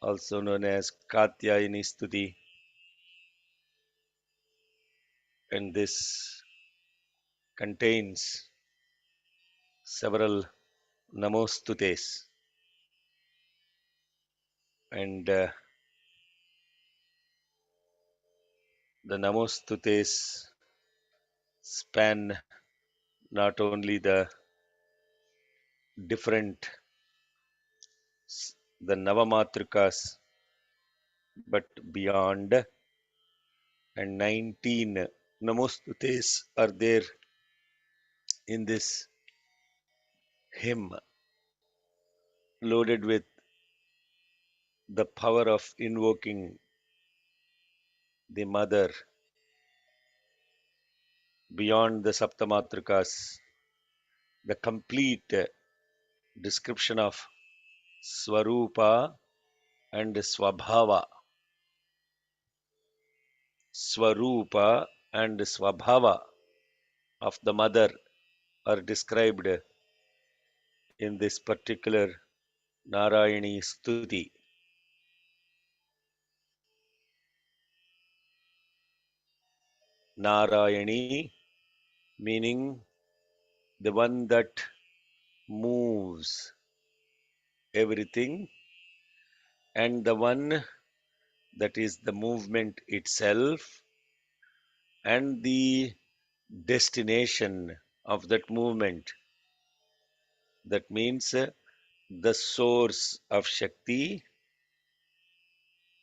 also known as Katyayani Stuti, and this contains several Namostutes, and the Namostutes span not only the different the Navamatrikas but beyond, and 19 Namostutes are there in this hymn, loaded with the power of invoking the mother beyond the Saptamatrikas, the complete description of Swarupa and Swabhava. Swarupa and Swabhava of the mother are described in this particular Narayani Stuti. Narayani meaning the one that moves everything, and the one that is the movement itself, and the destination of that movement. That means the source of Shakti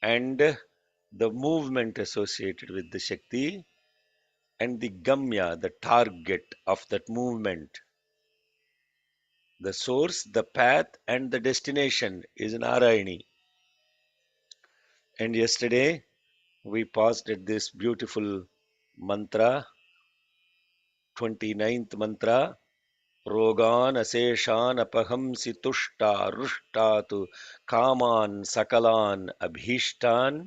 and the movement associated with the Shakti, and the Gamya, the target of that movement. The source, the path, and the destination is Narayani. And yesterday we paused at this beautiful mantra, 29th mantra. रोगान् अशेषान् अपहंसि तुष्टा रुष्टा तु कामान् सकलान् अभीष्टान्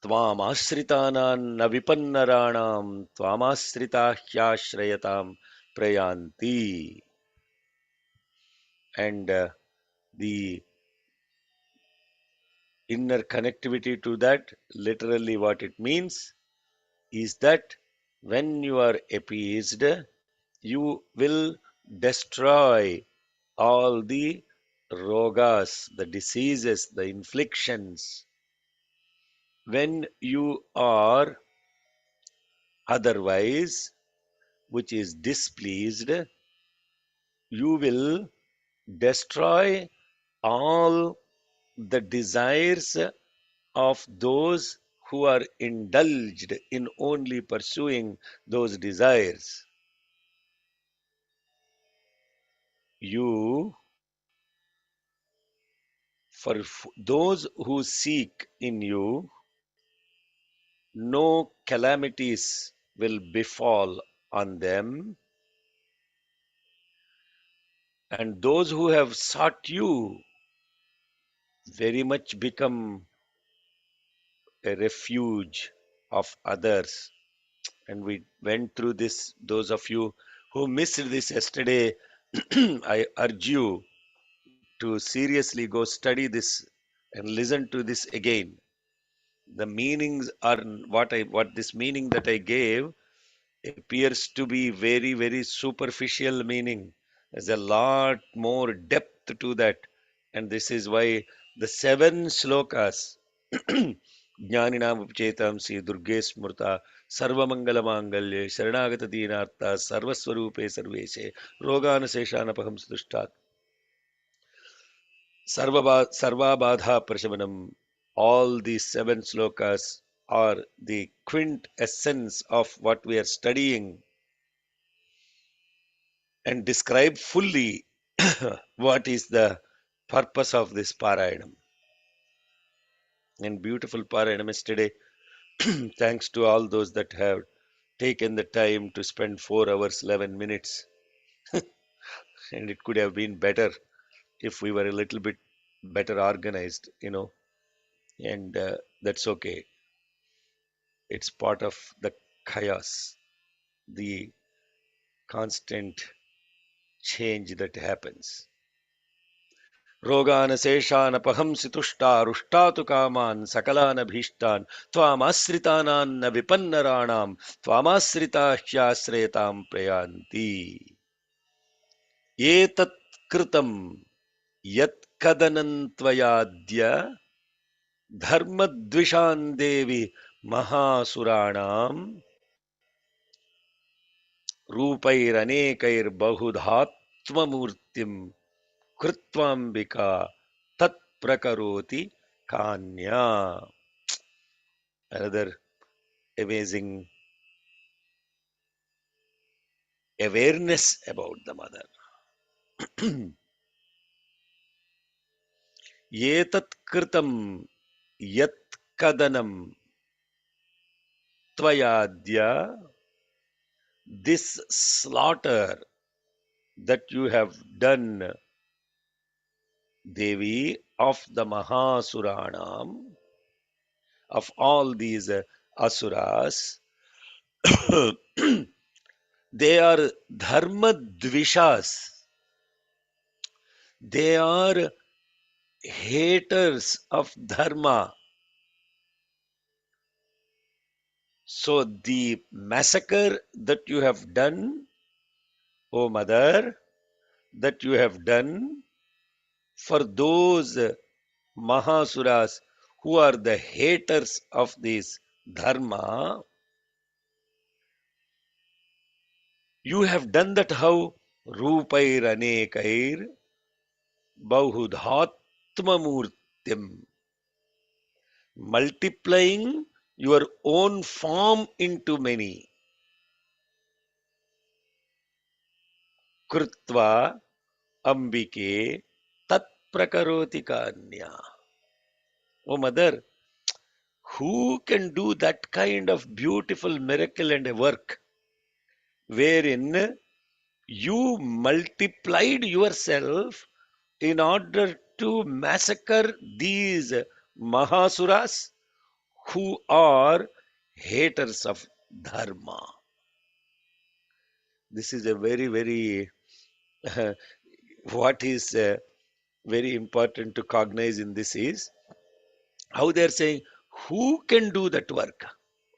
त्वामाश्रितानां न विपन्नराणां त्वामाश्रिता ह्याश्रयतां प्रयान्ति. And the inner connectivity to that, literally what it means is that when you are appeased, you will destroy all the rogas, the diseases, the inflictions. When you are otherwise, which is displeased, you will destroy all the desires of those who are indulged in only pursuing those desires. You, for those who seek in you, no calamities will befall on them, and those who have sought you very much become a refuge of others. And we went through this. Those of you who missed this yesterday, I urge you to seriously go study this and listen to this again. The meanings are what this meaning that I gave appears to be very, very superficial meaning. There's a lot more depth to that. And this is why the seven slokas, Jnaninam Upchetamsi, Durge Smurta, Sarvamangala Mangalye, Sharanagata Dinartha, Sarvaswarupe Sarveshe, Rogana Seshanapaham Sudushtat, Sarva Badha Prashamanam. All these seven slokas are the quintessence of what we are studying and describe fully what is the purpose of this Parayanam. And beautiful Parayanam yesterday, thanks to all those that have taken the time to spend 4 hours, 11 minutes. And it could have been better if we were a little bit better organized. And that's okay. It's part of the chaos, the constant change that happens. रोगान शेषानपहंसि तुष्टारुष्टातु कामान् सकलानभीष्टान् त्वामाश्रितानान्न विपन्नराणां त्वामाश्रिताः ह्याश्रयतां प्रयान्ति एतत् कृतं यत्कदनं त्वयाद्य धर्मद्विषान् देवि महासुराणां रूपैरनेकैर्बहुधात्ममूर्तिं कृत्वाम्बिका तत्प्रकरोति कान्या. Another amazing awareness about the mother. Etat kritam yat kadanam tvayadya, this slaughter that you have done, Devi, of the Mahasuranam, of all these asuras, they are dharma dvishas. They are haters of dharma. So the massacre that you have done, O mother, that you have done for those Mahasuras who are the haters of this dharma, you have done that how? Rupair anekair bahudhatmamurtim, multiplying your own form into many. Krutva ambike tat prakaroti kanya. Oh mother, who can do that kind of beautiful miracle and a work wherein you multiplied yourself in order to massacre these Mahasuras who are haters of Dharma? This is a very, very, what is very important to cognize in this is how they are saying, who can do that work?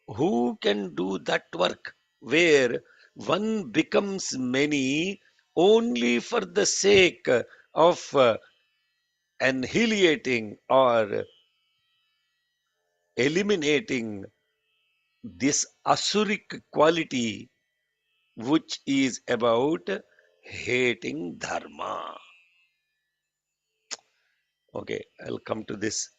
Who can do that work where one becomes many only for the sake of annihilating or eliminating this asuric quality which is about hating dharma? Okay, I'll come to this.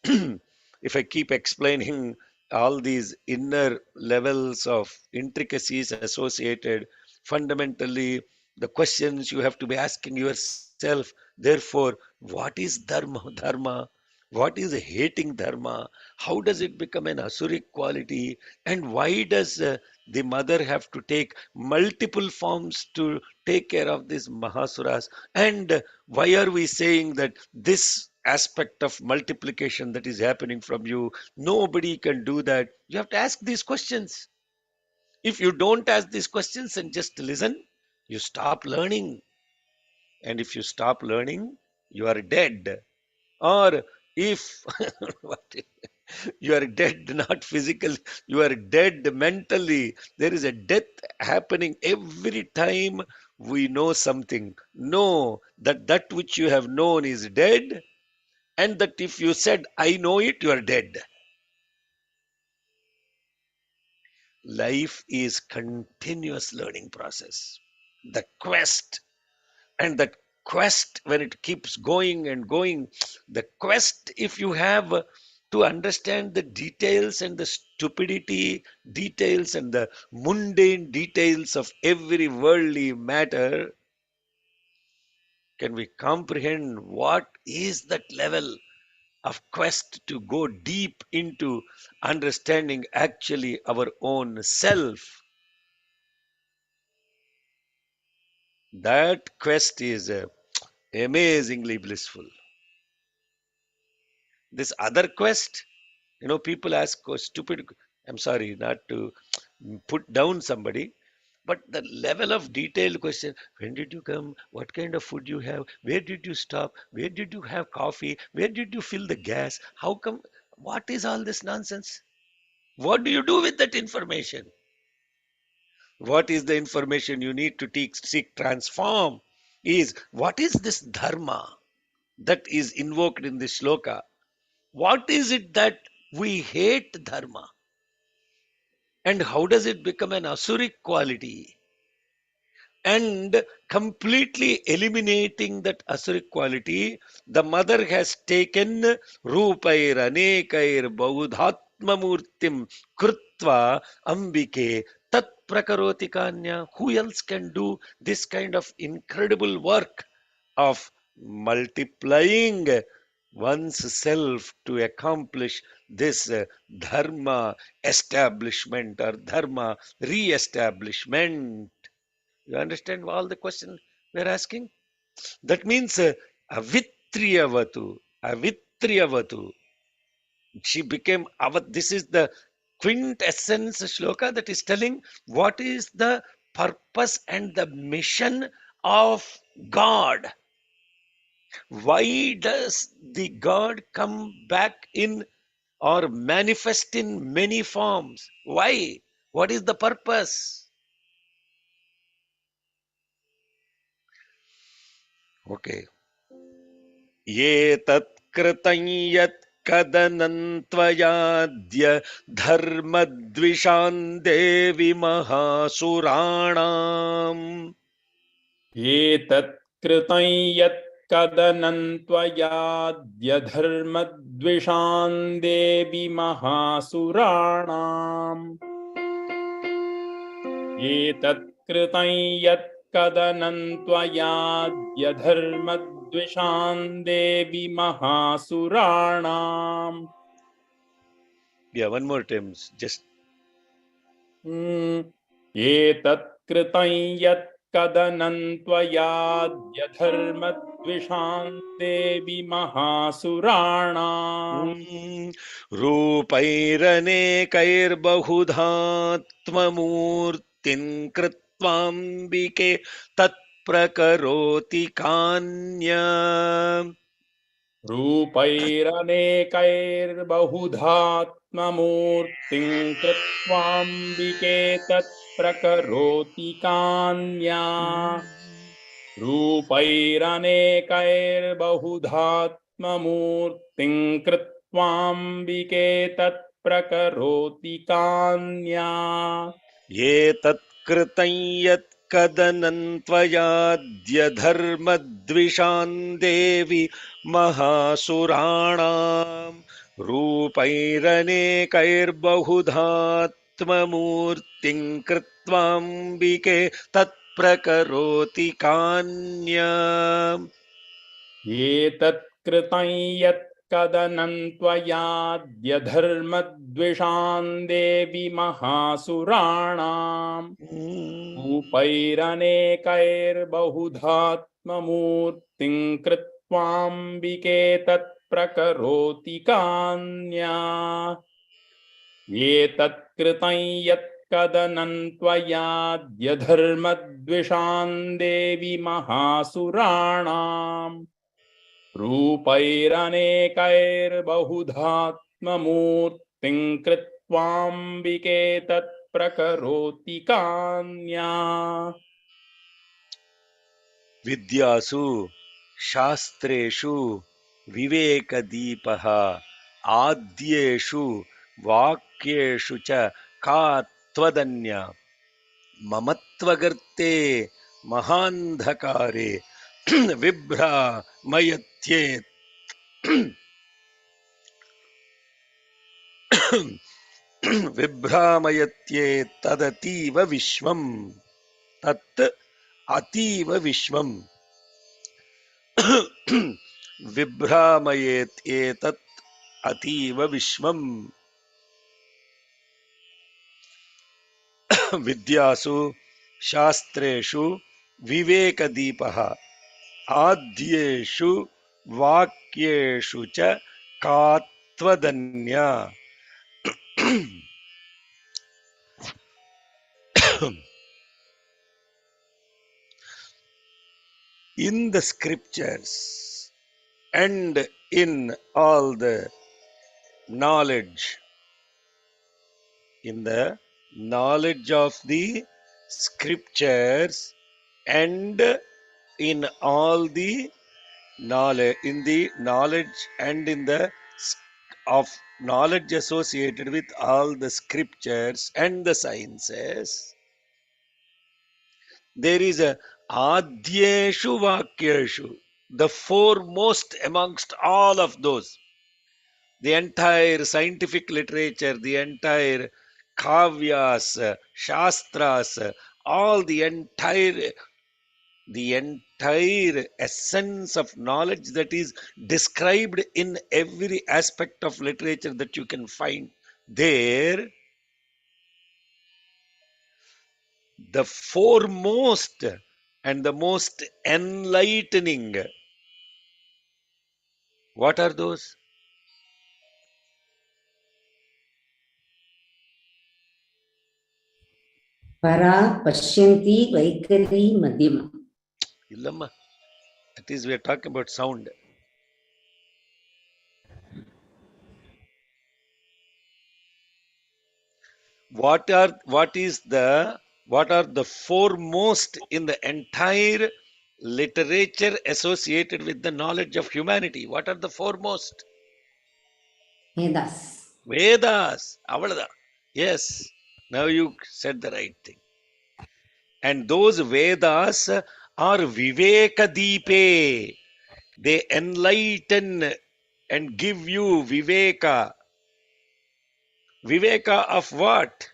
If I keep explaining all these inner levels of intricacies associated, fundamentally, the questions you have to be asking yourself, therefore, what is dharma? Dharma. What is hating dharma? How does it become an asuric quality? And why does the mother have to take multiple forms to take care of these Mahasuras? And why are we saying that this aspect of multiplication that is happening from you, nobody can do that? You have to ask these questions. If you don't ask these questions and just listen, you stop learning. And if you stop learning, you are dead. Or if you are dead, not physically, you are dead mentally. There is a death happening every time we know something. Know that that which you have known is dead, and that if you said, I know it, you are dead. Life is continuous learning process. The quest, and that quest, when it keeps going and going, the quest, if you have to understand the details and the stupidity details and the mundane details of every worldly matter, can we comprehend what is that level of quest to go deep into understanding actually our own self? That quest is amazingly blissful. This other quest, people ask stupid, I'm sorry not to put down somebody, But the level of detailed question, when did you come? What kind of food you have? Where did you stop? Where did you have coffee? Where did you fill the gas? How come? What is all this nonsense? What do you do with that information? What is the information you need to seek transform? Is what is this dharma that is invoked in this sloka? What is it that we hate dharma? And how does it become an asuric quality? And completely eliminating that asuric quality, the mother has taken rupair anekair baudhatma murtim krutva ambike tat prakaroti kanya. Who else can do this kind of incredible work of multiplying one's self to accomplish this dharma establishment or dharma re-establishment? You understand all the question we're asking? That means avitriyavatu, avitriyavatu. She became avat. This is the quintessence shloka that is telling what is the purpose and the mission of God. Why does the God come back in or manifest in many forms? Why? What is the purpose? Okay. ये तत्कृतं यत्कदनन्त्वयाद्य धर्मद्विषान् देवि महासुराणाम् एतत्कृतं यत्कदनन्त्वयाद्यधर्मद्विषान् देवि महासुराणाम् एतत्कृतं यत्कदनन्त्वयाद्यधर्मद्विषान् देवि महासुराणाम् Yeah, one more time. Just एतत्कृतं यत्कदनन्त्वयाद्यधर्मद्विषान् देवि महासुराणाम् रूपैरनेकैर्बहुधात्ममूर्तिं कृत्वाम्बिके तत्प्रकरोति Kanye रूपैरनेकैर्बहुधात्ममूर्तिं कृत्वाम्बिके तत्प्रकरोति कान्या रूपैरनेकैर्बहुधात्ममूर्तिं कृत्वाम्बिके तत्प्रकरोति कान्या ये तत्कृतं यत्कदनं देवि महासुराणाम् रूपैरनेकैर्बहुधात्ममूर्तिं कृत्वाम्बिके तत्प्रकरोति कान्या एतत्कृतं यत्कदनन्त्वयाद्यधर्मद्विषान् देवि महासुराणाम् रूपैरनेकैर्बहुधात्ममूर्तिं कृत्वाम्बिके तत्प्रकरोति कान्या एतत्कृतं यत्कदनन्त्वयाद्यधर्मद्विषान् देवि महासुराणाम् रूपैरनेकैर्बहुधात्ममूर्तिं कृत्वाम्बिके तत्प्रकरोति कान्या विद्यासु शास्त्रेषु विवेकदीपः आद्येषु वाक्येषु च का त्वदन्या ममत्वगर्ते महान्धकारे विभ्रामयत्येत् विभ्रामयत्येतदतीव विश्वम् तत् अतीव विश्वम् विभ्रामयेत् एतत् अतीव विश्वम् विद्यासु शास्त्रेषु विवेकदीपः आद्येषु वाक्येषु च का त्वदन्या in the scriptures and in all the knowledge, in the knowledge of the scriptures and in all the knowledge, in the knowledge and in the of knowledge associated with all the scriptures and the sciences, there is a adyeshu vakyeshu, the foremost amongst all of those. The entire scientific literature, the entire kavyas, shastras, all the entire essence of knowledge that is described in every aspect of literature that you can find there, the foremost and the most enlightening, what are those? Para Pashyanti Vaikari Madhyama. Illamma, that is, we are talking about sound. What are the foremost in the entire literature associated with the knowledge of humanity? What are the foremost? Vedas. Vedas. Avladha. Yes. Now you said the right thing. And those Vedas are Viveka Deepe. They enlighten and give you Viveka. Viveka of what?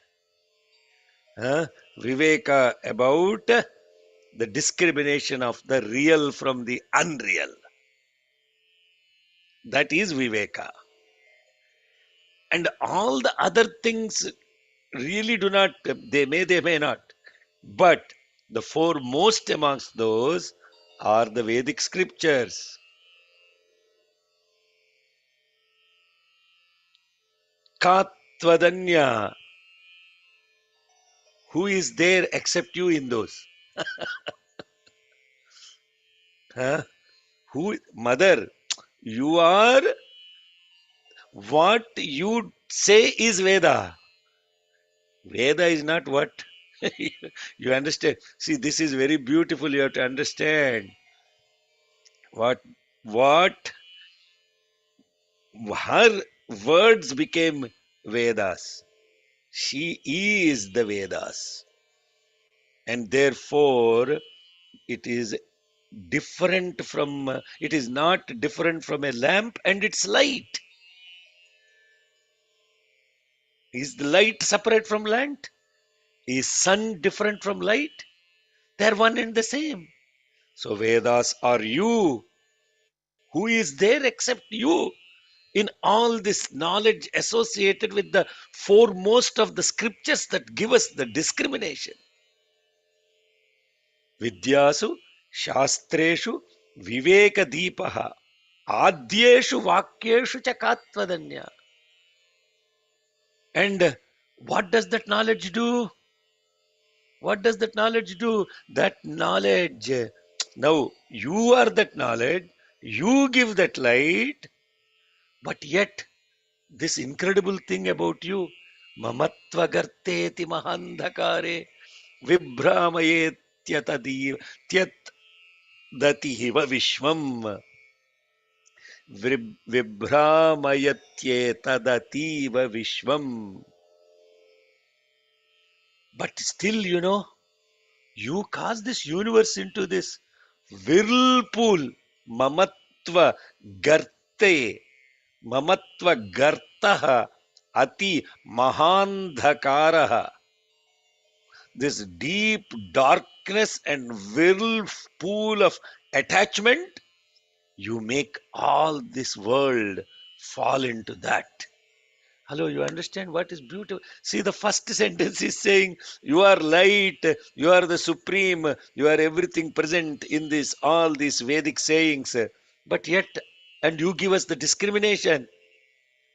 Viveka about the discrimination of the real from the unreal. That is Viveka. And all the other things really do not, they may not. But the foremost amongst those are the Vedic scriptures. Katvadanya. Who is there except you in those? Huh? Who, mother, you are, what you say is Veda. Veda is not what you understand. See, this is very beautiful. You have to understand what her words became Vedas. She is the Vedas, and therefore it is different from. It is not different from a lamp and its light. Is the light separate from lamp? Is sun different from light? They are one and the same. So Vedas are you. Who is there except you in all this knowledge associated with the foremost of the scriptures that give us the discrimination? Vidyasu, Shastreshu, Viveka Deepaha, Adyeshu Vakyeshu Chakatvadanya. And what does that knowledge do? What does that knowledge do? That knowledge, now you are that knowledge, you give that light, but yet this incredible thing about you, mamatva garteti mahandhakare vibhramayetyatyat datihiva vishvam vibhramayatyetadativa vishvam. But still, you cast this universe into this whirlpool. Mamatva garte, mamatva gartaha, ati mahandhakaraha. This deep darkness and whirlpool of attachment, you make all this world fall into that. Hello, you understand what is beautiful? See, the first sentence is saying, you are light, you are the supreme, you are everything present in this, all these Vedic sayings. But yet, and you give us the discrimination.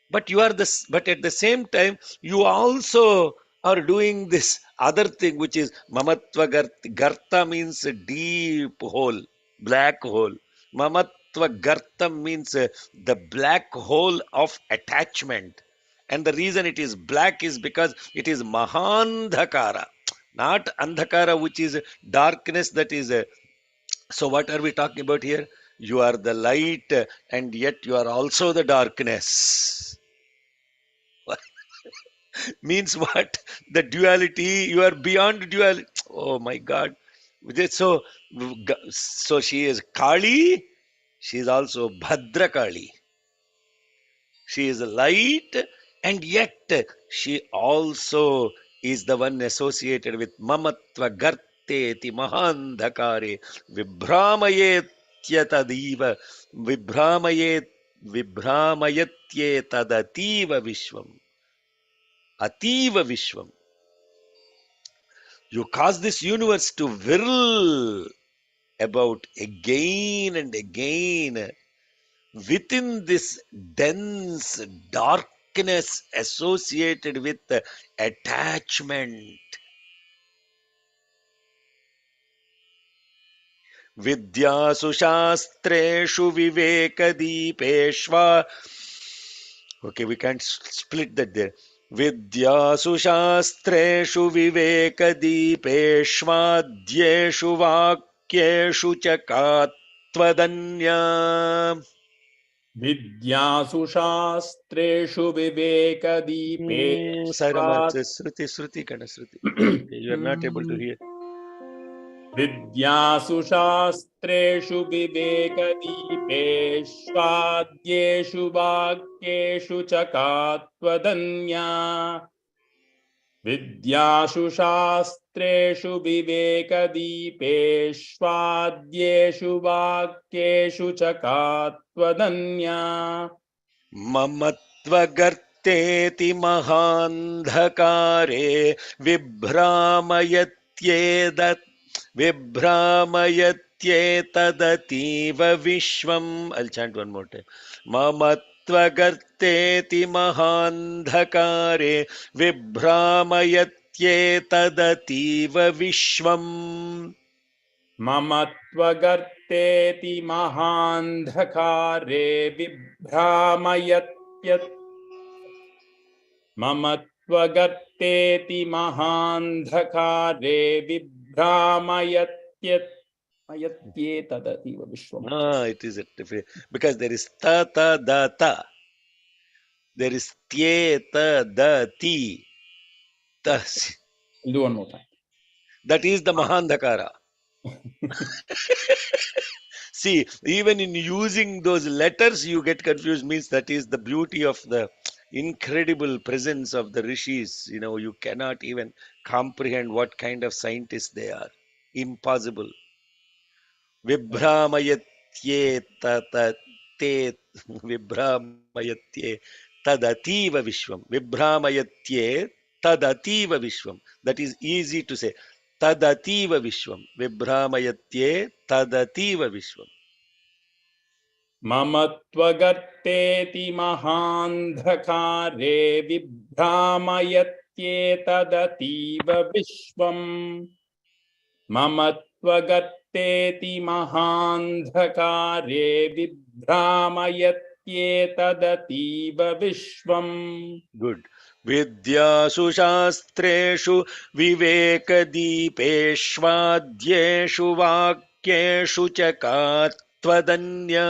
But you are this, but at the same time, you also are doing this other thing, which is Mamatva Garta means a deep hole. Black hole. Mamatva gartam means the black hole of attachment. And the reason it is black is because it is mahandhakara, not andhakara, which is darkness. That is. So, what are we talking about here? You are the light, and yet you are also the darkness. Means what? The duality. You are beyond duality. Oh my God! So, so she is Kali. She is also Bhadrakali. She is light, and yet she also is the one associated with Mamatva Garteti Mahandhakare Vibhramayetya Vibhramayet Vibhramayatye Tadativa Vishwam Ativa Vishwam. You cause this universe to whirl about again and again within this dense darkness associated with attachment. Vidyasu shastreshu vivekadipeshva. Okay, we can't split that there. Vidyasu shastreshu vivekadipeshvadyeshu vakyeshu chakatvadanya. विद्यासु शास्त्रेषु Saramat, विवेकदीपेष्वात् Shruti, kind of Shruti. Okay, you are not able to hear. विद्यासु शास्त्रेषु विवेकदीपेष्वाद्येषु वाक्येषु च का त्वदन्या विद्यासु शास्त्रेषु विवेकदीपेष्वाद्येषु वाक्येषु च का त्वदन्या ममत्वगर्तेति महान्धकारे विभ्रामयत्येतदतीव विश्वम्. I'll chant one more time. ममत्वगर्तेति महान्धकारे विभ्रामयत्येतदतीव विश्वम्. ममत्वगर्तेति महान्धकारे विभ्रामयत्यत् ममत्वगर्तेति महान्धकारे विभ्रामयत्यत् अयत्येतदतीव विश्वम्. It is because there is ta ta da ta. There is tye ta da ti. Ta. I'll do one more time. That is the Mahandhakara. See, even in using those letters, you get confused. Means that is the beauty of the incredible presence of the rishis. You know, you cannot even comprehend what kind of scientists they are. Impossible. Vibhramayatye te Vibhramayatye tadativa vishwam. Vibhramayatye tadativa vishwam. That is easy to say. Tadativa vishwam. Vibhramayatye tadativa vishwam. ममत्वगर्तेति महान्धकारे विभ्रामयत्येतदतीव विश्वम् ममत्वगर्तेति महान्धकारे विभ्रामयत्येतदतीव विश्वम्. Good. Vidyasu shastreshu vivekadipeshvadyeshu vakyeshu chakatvadanya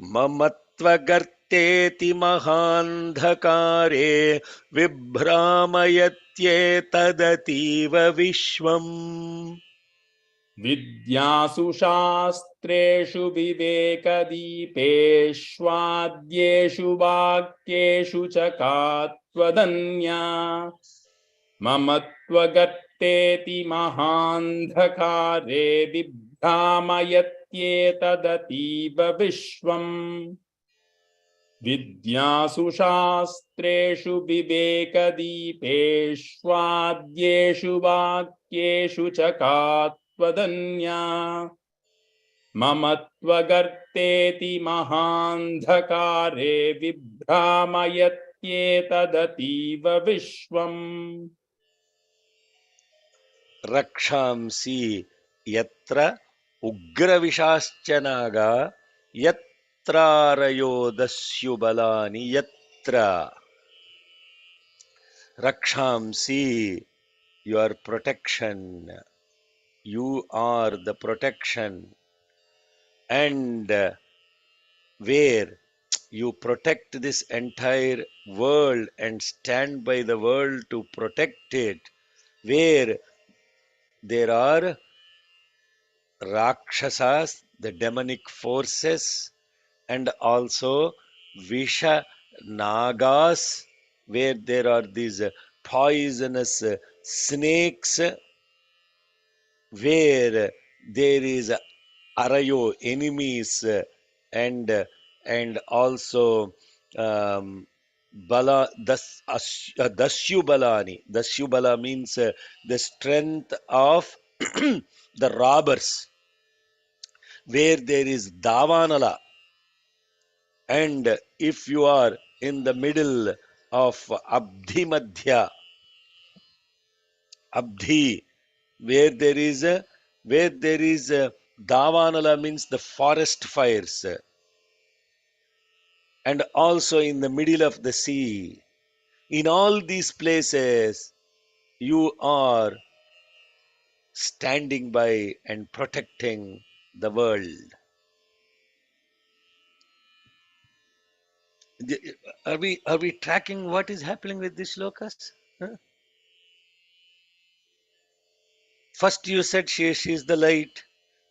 mamatvagarteti mahandhakare vibhramayatyeetadativa vishwam. विद्यासु शास्त्रेषु विवेकदीपेष्वाद्येषु वाक्येषु च का त्वदन्या ममत्वगर्तेति महान्धकारे विभ्रामयत्येतदतीव विश्वम्. विद्यासु शास्त्रेषु विवेकदीपेष्वाद्येषु वाक्येषु च का त्वदन्या ममत्वगर्तेति महान्धकारे विभ्रामयत्येतदतीव विश्वम्. Rakshamsi yatra Ugravishaschya naga yatrarayo dasyubalani yatra rakshamsi, your protection. You are the protection. And where you protect this entire world and stand by the world to protect it, where there are Rakshasas, the demonic forces, and also Visha Nagas, where there are these poisonous snakes, where there is Arayo enemies, and also um, Dasyubalani. Dasyubala means the strength of the robbers, where there is Davanala. And if you are in the middle of Abdhi, where there is a Davanala means the forest fires, and also in the middle of the sea. In all these places, you are standing by and protecting the world. Are we tracking what is happening with these slokas? Huh? First you said she is the light.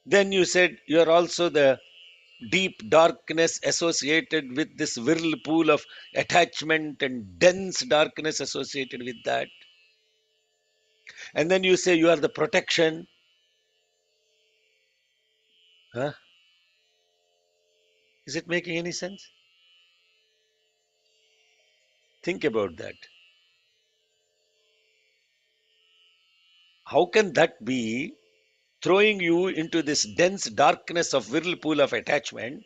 Then you said you are also the deep darkness associated with this whirlpool of attachment and dense darkness associated with that. And then you say you are the protection. Huh? Is it making any sense? Think about that. How can that be throwing you into this dense darkness of whirlpool of attachment,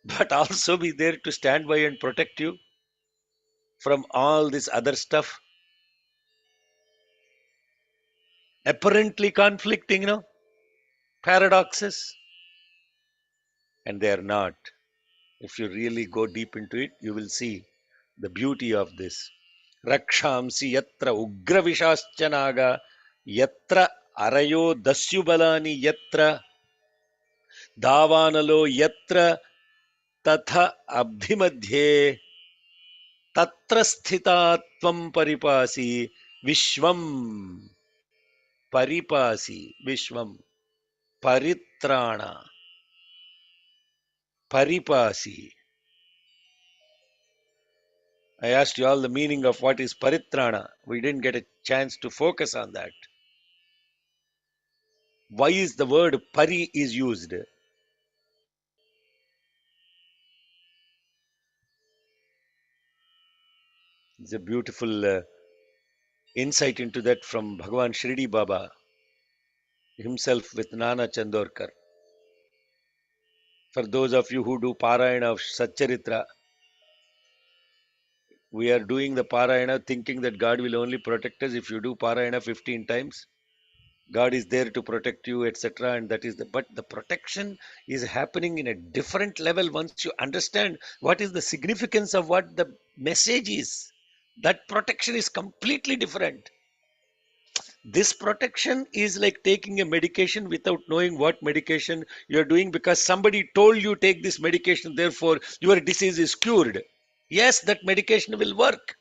but also be there to stand by and protect you from all this other stuff? Apparently conflicting, paradoxes. And they are not. If you really go deep into it, you will see the beauty of this. Rakshamsi yatra ugravishaschanaga yatra arayo dasyubalani yatra davanalo yatra tatha abhimadhye tatra sthita paripasi vishwam paripasi vishwam paritrana paripasi. I asked you all the meaning of what is paritrana. We didn't get a chance to focus on that. Why is the word pari is used? It's a beautiful insight into that from Bhagavan Shirdi Baba himself with Nana Chandorkar. For those of you who do Parayana of Satcharitra, we are doing the Parayana thinking that God will only protect us if you do Parayana 15 times. God is there to protect you, etc. And that is but the protection is happening in a different level once you understand what is the significance of what the message is. That protection is completely different. This protection is like taking a medication without knowing what medication you're doing because somebody told you take this medication, therefore your disease is cured. Yes, that medication will work,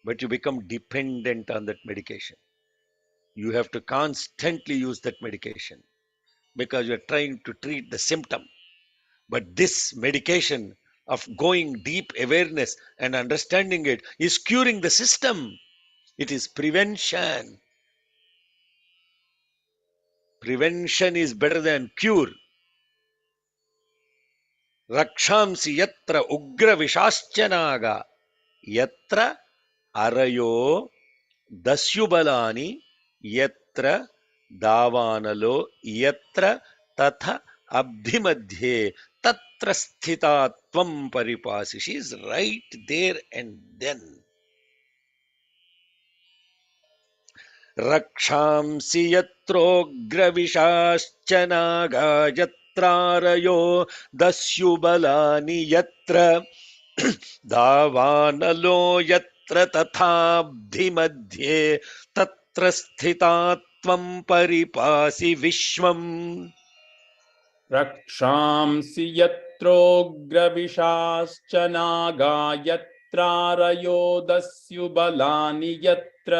but you become dependent on that medication. You have to constantly use that medication because you're trying to treat the symptom. But this medication of going deep awareness and understanding it is curing the system. It is prevention. Prevention is better than cure. Rakshamsi yatra ugra vishaschanaga yatra arayo dasyubalani yatra davanalo yatra tatha abhimadhye tatra sthita tvam paripasi. She is right there and then. रक्षांसि यत्रोग्रविशाश्च Naga यत्रारयो दस्युबलानि यत्र दावानलो यत्र तथाब्धिमध्ये तत्र स्थिता त्वं परिपासि विश्वम् रक्षांसि यत्रोग्रविशाश्च नागा यत्रारयो दस्युबलानि यत्र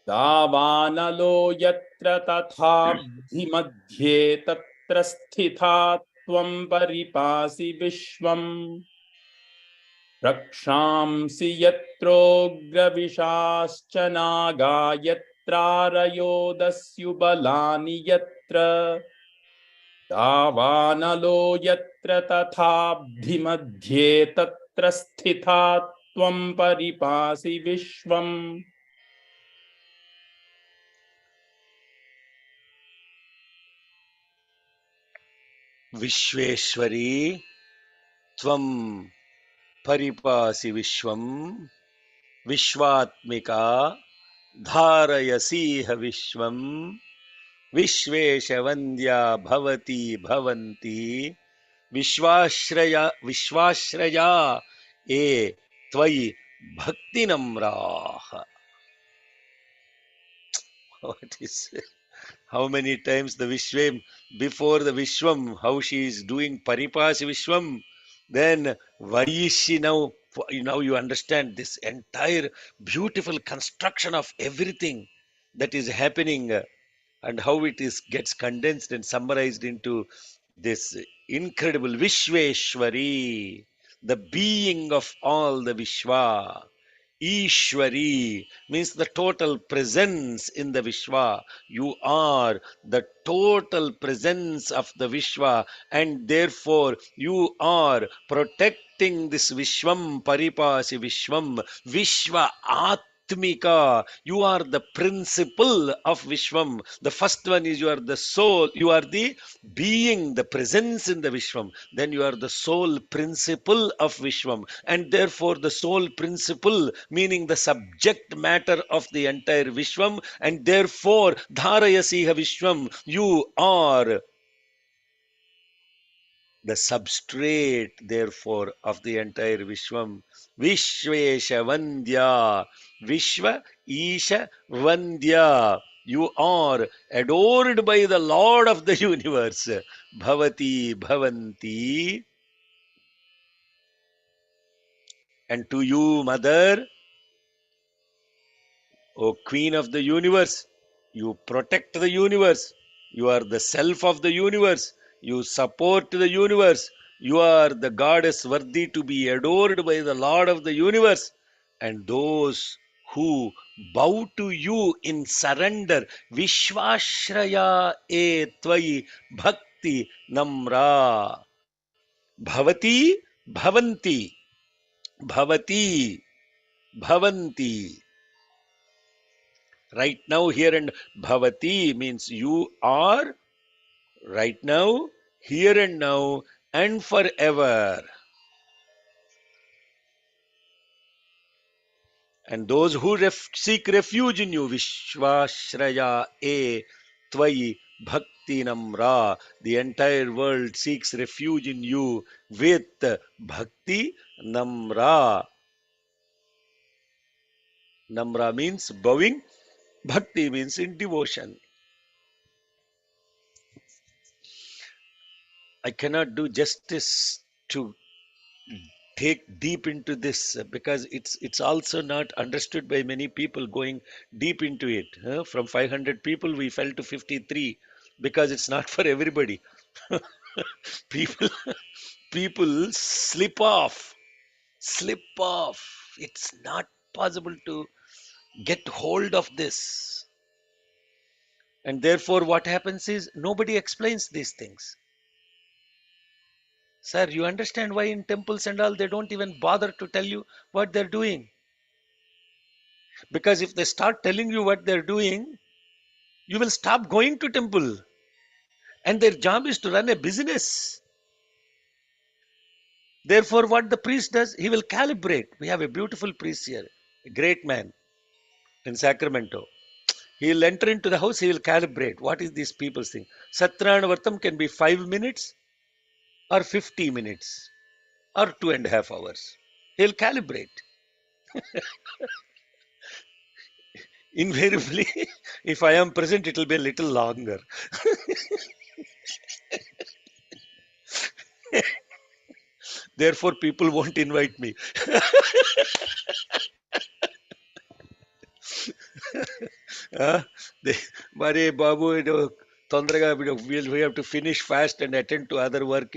दावानलो यत्र तथाब्धिमध्ये तत्र स्थिता त्वं परिपासि विश्वम् रक्षांसि यत्रोग्रविशाश्च नागा यत्रारयो दस्युबलानि यत्र दावानलो यत्र तथाब्धिमध्ये तत्र स्थिता त्वं परिपासि विश्वम् विश्वेश्वरी त्वं परिपासि विश्वम् विश्वात्मिका धारयसीह विश्वम् विश्वेशवन्द्या भवती भवन्ति विश्वाश्रया ये त्वयि भक्तिनम्राः. What is how many times the Vishwam before the Vishwam, how she is doing Paripasi Vishwam, then why is she now? Now you understand this entire beautiful construction of everything that is happening, and how it is gets condensed and summarized into this incredible Vishweshwari, the being of all the Vishwa. Ishwari means the total presence in the Vishwa. You are the total presence of the Vishwa, and therefore you are protecting this Vishwam, Paripasi Vishwam, Vishwa Atmika. You are the principle of Vishwam. The first one is you are the soul, you are the being, the presence in the Vishwam. Then you are the sole principle of Vishwam, and therefore the sole principle meaning the subject matter of the entire Vishwam, and therefore Dharayasiha Vishwam, you are the substrate therefore of the entire Vishwam. Vishvesha Vandya, Vishva Isha Vandya. You are adored by the Lord of the universe. Bhavati Bhavanti. And to you, Mother, O Queen of the universe, you protect the universe. You are the self of the universe. You support the universe. You are the goddess worthy to be adored by the Lord of the universe. And those who bow to you in surrender, Vishwashraya e Tvai Bhakti Namra. Bhavati Bhavanti. Bhavati Bhavanti. Right now, here and Bhavati means you are right now, here and now, and forever. And those who seek refuge in you, Vishwashraya e Tvai Bhakti Namra, the entire world seeks refuge in you with Bhakti Namra. Namra means bowing, Bhakti means in devotion. I cannot do justice to take deep into this because it's also not understood by many people going deep into it. From 500 people, we fell to 53 because it's not for everybody. people people slip off. It's not possible to get hold of this. And therefore, what happens is nobody explains these things. Sir, you understand why in temples and all they don't even bother to tell you what they're doing? Because if they start telling you what they're doing, you will stop going to temple. And their job is to run a business. Therefore, what the priest does, he will calibrate. We have a beautiful priest here, a great man in Sacramento. He'll enter into the house, he will calibrate. What is these people saying? Satranavartam can be 5 minutes or 50 minutes or 2.5 hours. He'll calibrate. Invariably, if I am present, it will be a little longer. Therefore, people won't invite me. Ah, they, Mare Babu, Tondraga, we have to finish fast and attend to other work.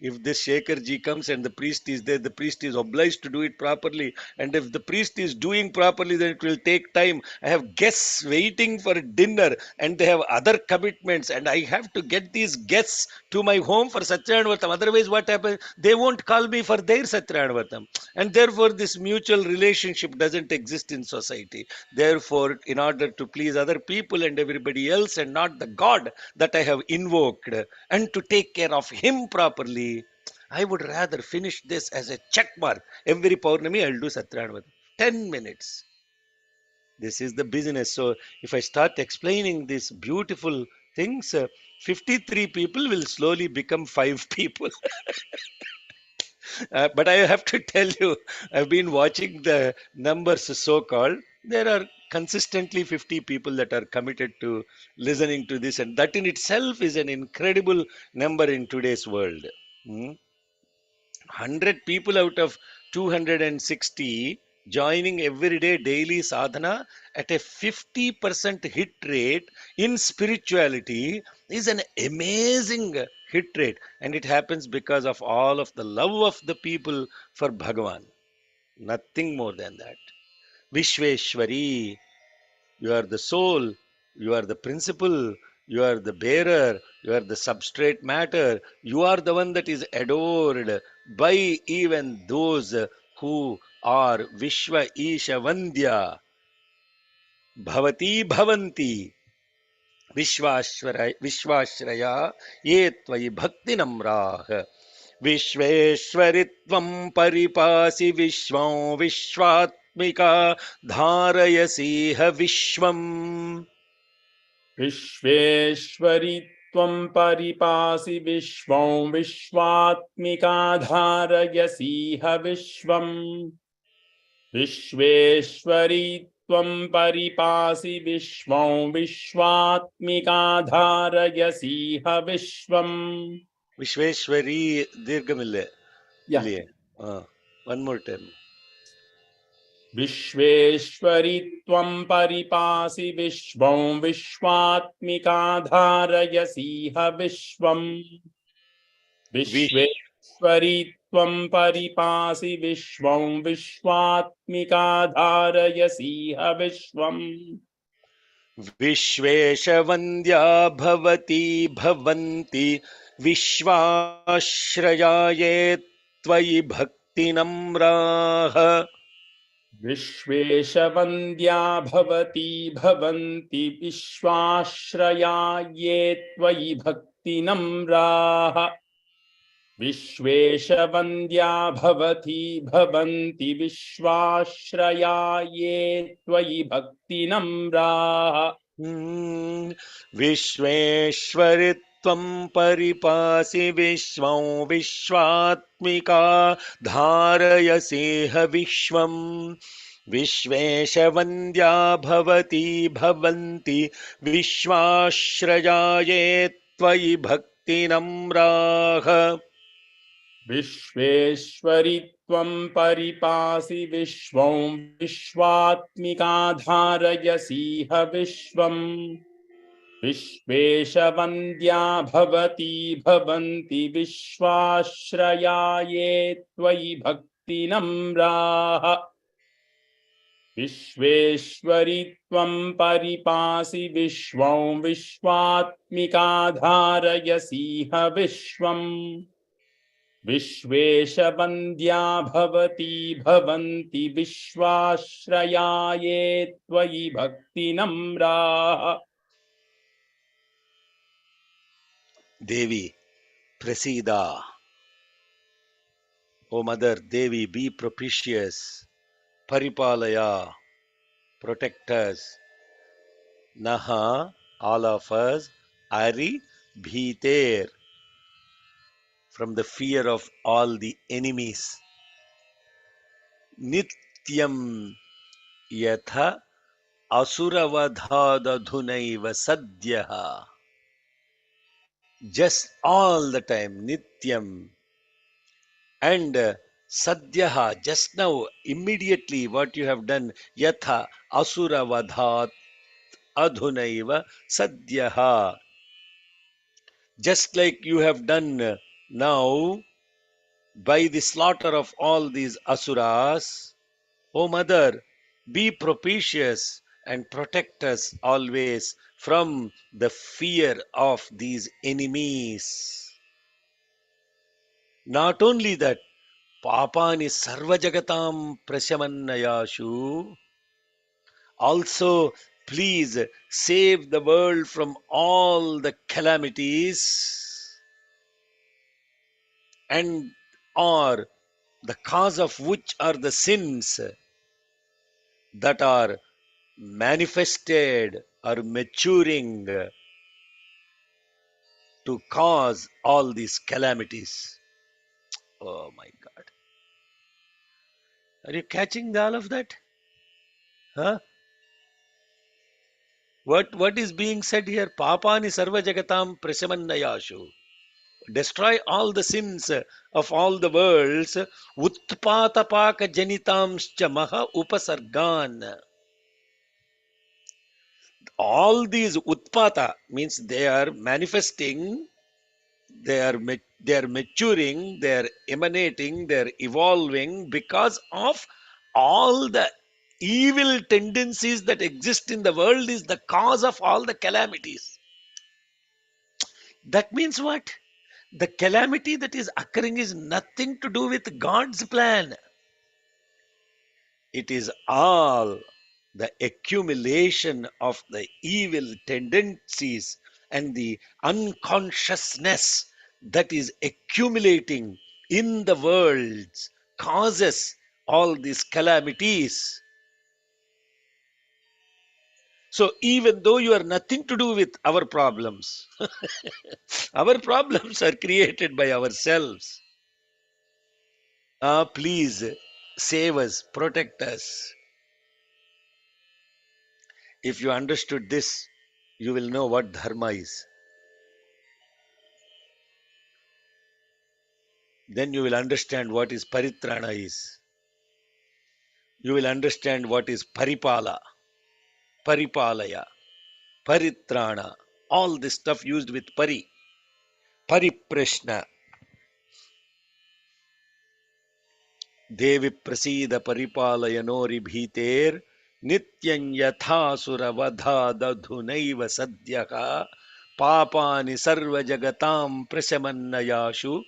If this Shekhar ji comes and the priest is there, the priest is obliged to do it properly. And if the priest is doing properly, then it will take time. I have guests waiting for dinner and they have other commitments, and I have to get these guests to my home for Satyanvartam. Otherwise, what happens? They won't call me for their Satyanvartam. And therefore, this mutual relationship doesn't exist in society. Therefore, in order to please other people and everybody else and not the God that I have invoked and to take care of Him properly, I would rather finish this as a check mark. Every Paurnami, I'll do Satyanvartam. 10 minutes. This is the business. So, if I start explaining these beautiful things, 53 people will slowly become 5 people. But I have to tell you, I've been watching the numbers so called. There are consistently 50 people that are committed to listening to this, and that in itself is an incredible number in today's world. Hmm? 100 people out of 260 joining every day daily sadhana at a 50% hit rate in spirituality is an amazing hit rate, and it happens because of all of the love of the people for Bhagavan, nothing more than that. Vishweshwari, you are the soul, you are the principle, you are the bearer, you are the substrate matter, you are the one that is adored by even those who are Vishwa Isha Vandya, Bhavati Bhavanti, Vishwashraya, Ye Tvayi Bhakti Namrah. विश्वेश्वरि त्वं परिपासि विश्वं विश्वात्मिका धारयसीह विश्वम् विश्वेश्वरि त्वं परिपासि विश्वं विश्वात्मिका धारयसीह विश्वम् विश्वेश्वरि त्वं परिपासि विश्वं विश्वात्मिका धारयसीह विश्वम् ವಿಶ್ವೇಶ್ವರಿ ದೀರ್ಘಮಿಲ್ಲ Yeah. ಇಲ್ಲಿಯೇ ಒನ್ ಮೋರ್ ಟೈಮ್ विश्वेश्वरि त्वं परिपासि विश्वं विश्वात्मिका धारयसीह विश्वम् विश्वेश्वरि त्वं परिपासि विश्वं विश्वात्मिका धारयसीह विश्वम् विश्वेशवन्द्या भवती भवन्ति विश्वाश्रयाये त्वयि भक्तिनम्राः विश्वेशवन्द्या भवती भवन्ति विश्वाश्रया ये त्वयि भक्तिनम्राः विश्वेशवन्द्या भवती भवन्ति विश्वाश्रया ये त्वयि भक्तिनम्राः विश्वेश्वरि त्वं परिपासि विश्वं विश्वात्मिका धारयसेह विश्वम् विश्वेशवन्द्या भवती भवन्ति विश्वाश्रयाये त्वयि भक्तिनम्राः विश्वेश्वरि त्वं परिपासि विश्वं विश्वात्मिका धारयसीह विश्वम् विश्वेशवन्द्या भवती भवन्ति विश्वाश्रया ये त्वयि भक्तिनम्राः विश्वेश्वरि त्वं परिपासि विश्वं विश्वात्मिका धारयसीह विश्वम् विश्वेशवन्द्या भवती भवन्ति विश्वाश्रया ये त्वयि भक्तिनम्राः Devi, Prasida. O Mother Devi, be propitious. Paripalaya, protect us. Naha, all of us, Ari Bhiter, from the fear of all the enemies. Nityam yatha asuravadhadadhunaiva sadhyaha. Just all the time, Nityam. And sadhyaha, just now, immediately what you have done, yatha asuravadhat adhunaiva sadhyaha. Just like you have done now by the slaughter of all these asuras, O Mother, be propitious and protect us always from the fear of these enemies. Not only that, Papani Sarvajagatam Prashamannayashu, also please save the world from all the calamities and or the cause of which are the sins that are manifested or maturing to cause all these calamities. Oh my God. Are you catching all of that? Huh? What is being said here? Papani sarva jagatam prasamannayashu. Destroy all the sins of all the worlds. Utpatapaka janitamscha maha upasargan. All these utpata means they are manifesting, they are maturing, they are emanating, they are evolving because of all the evil tendencies that exist in the world is the cause of all the calamities. That means what? The calamity that is occurring is nothing to do with God's plan. It is all the accumulation of the evil tendencies and the unconsciousness that is accumulating in the world causes all these calamities. So even though you are nothing to do with our problems, our problems are created by ourselves. Please save us, protect us. If you understood this, you will know what dharma is. Then you will understand what is paritrana is. You will understand what is paripala, paripalaya, paritrana. All this stuff used with pariprashna. Devi prasida paripalayanori bhiter nityam yathasura vadha dadhunaiva sadyaka papani sarva jagatam prasamannayashu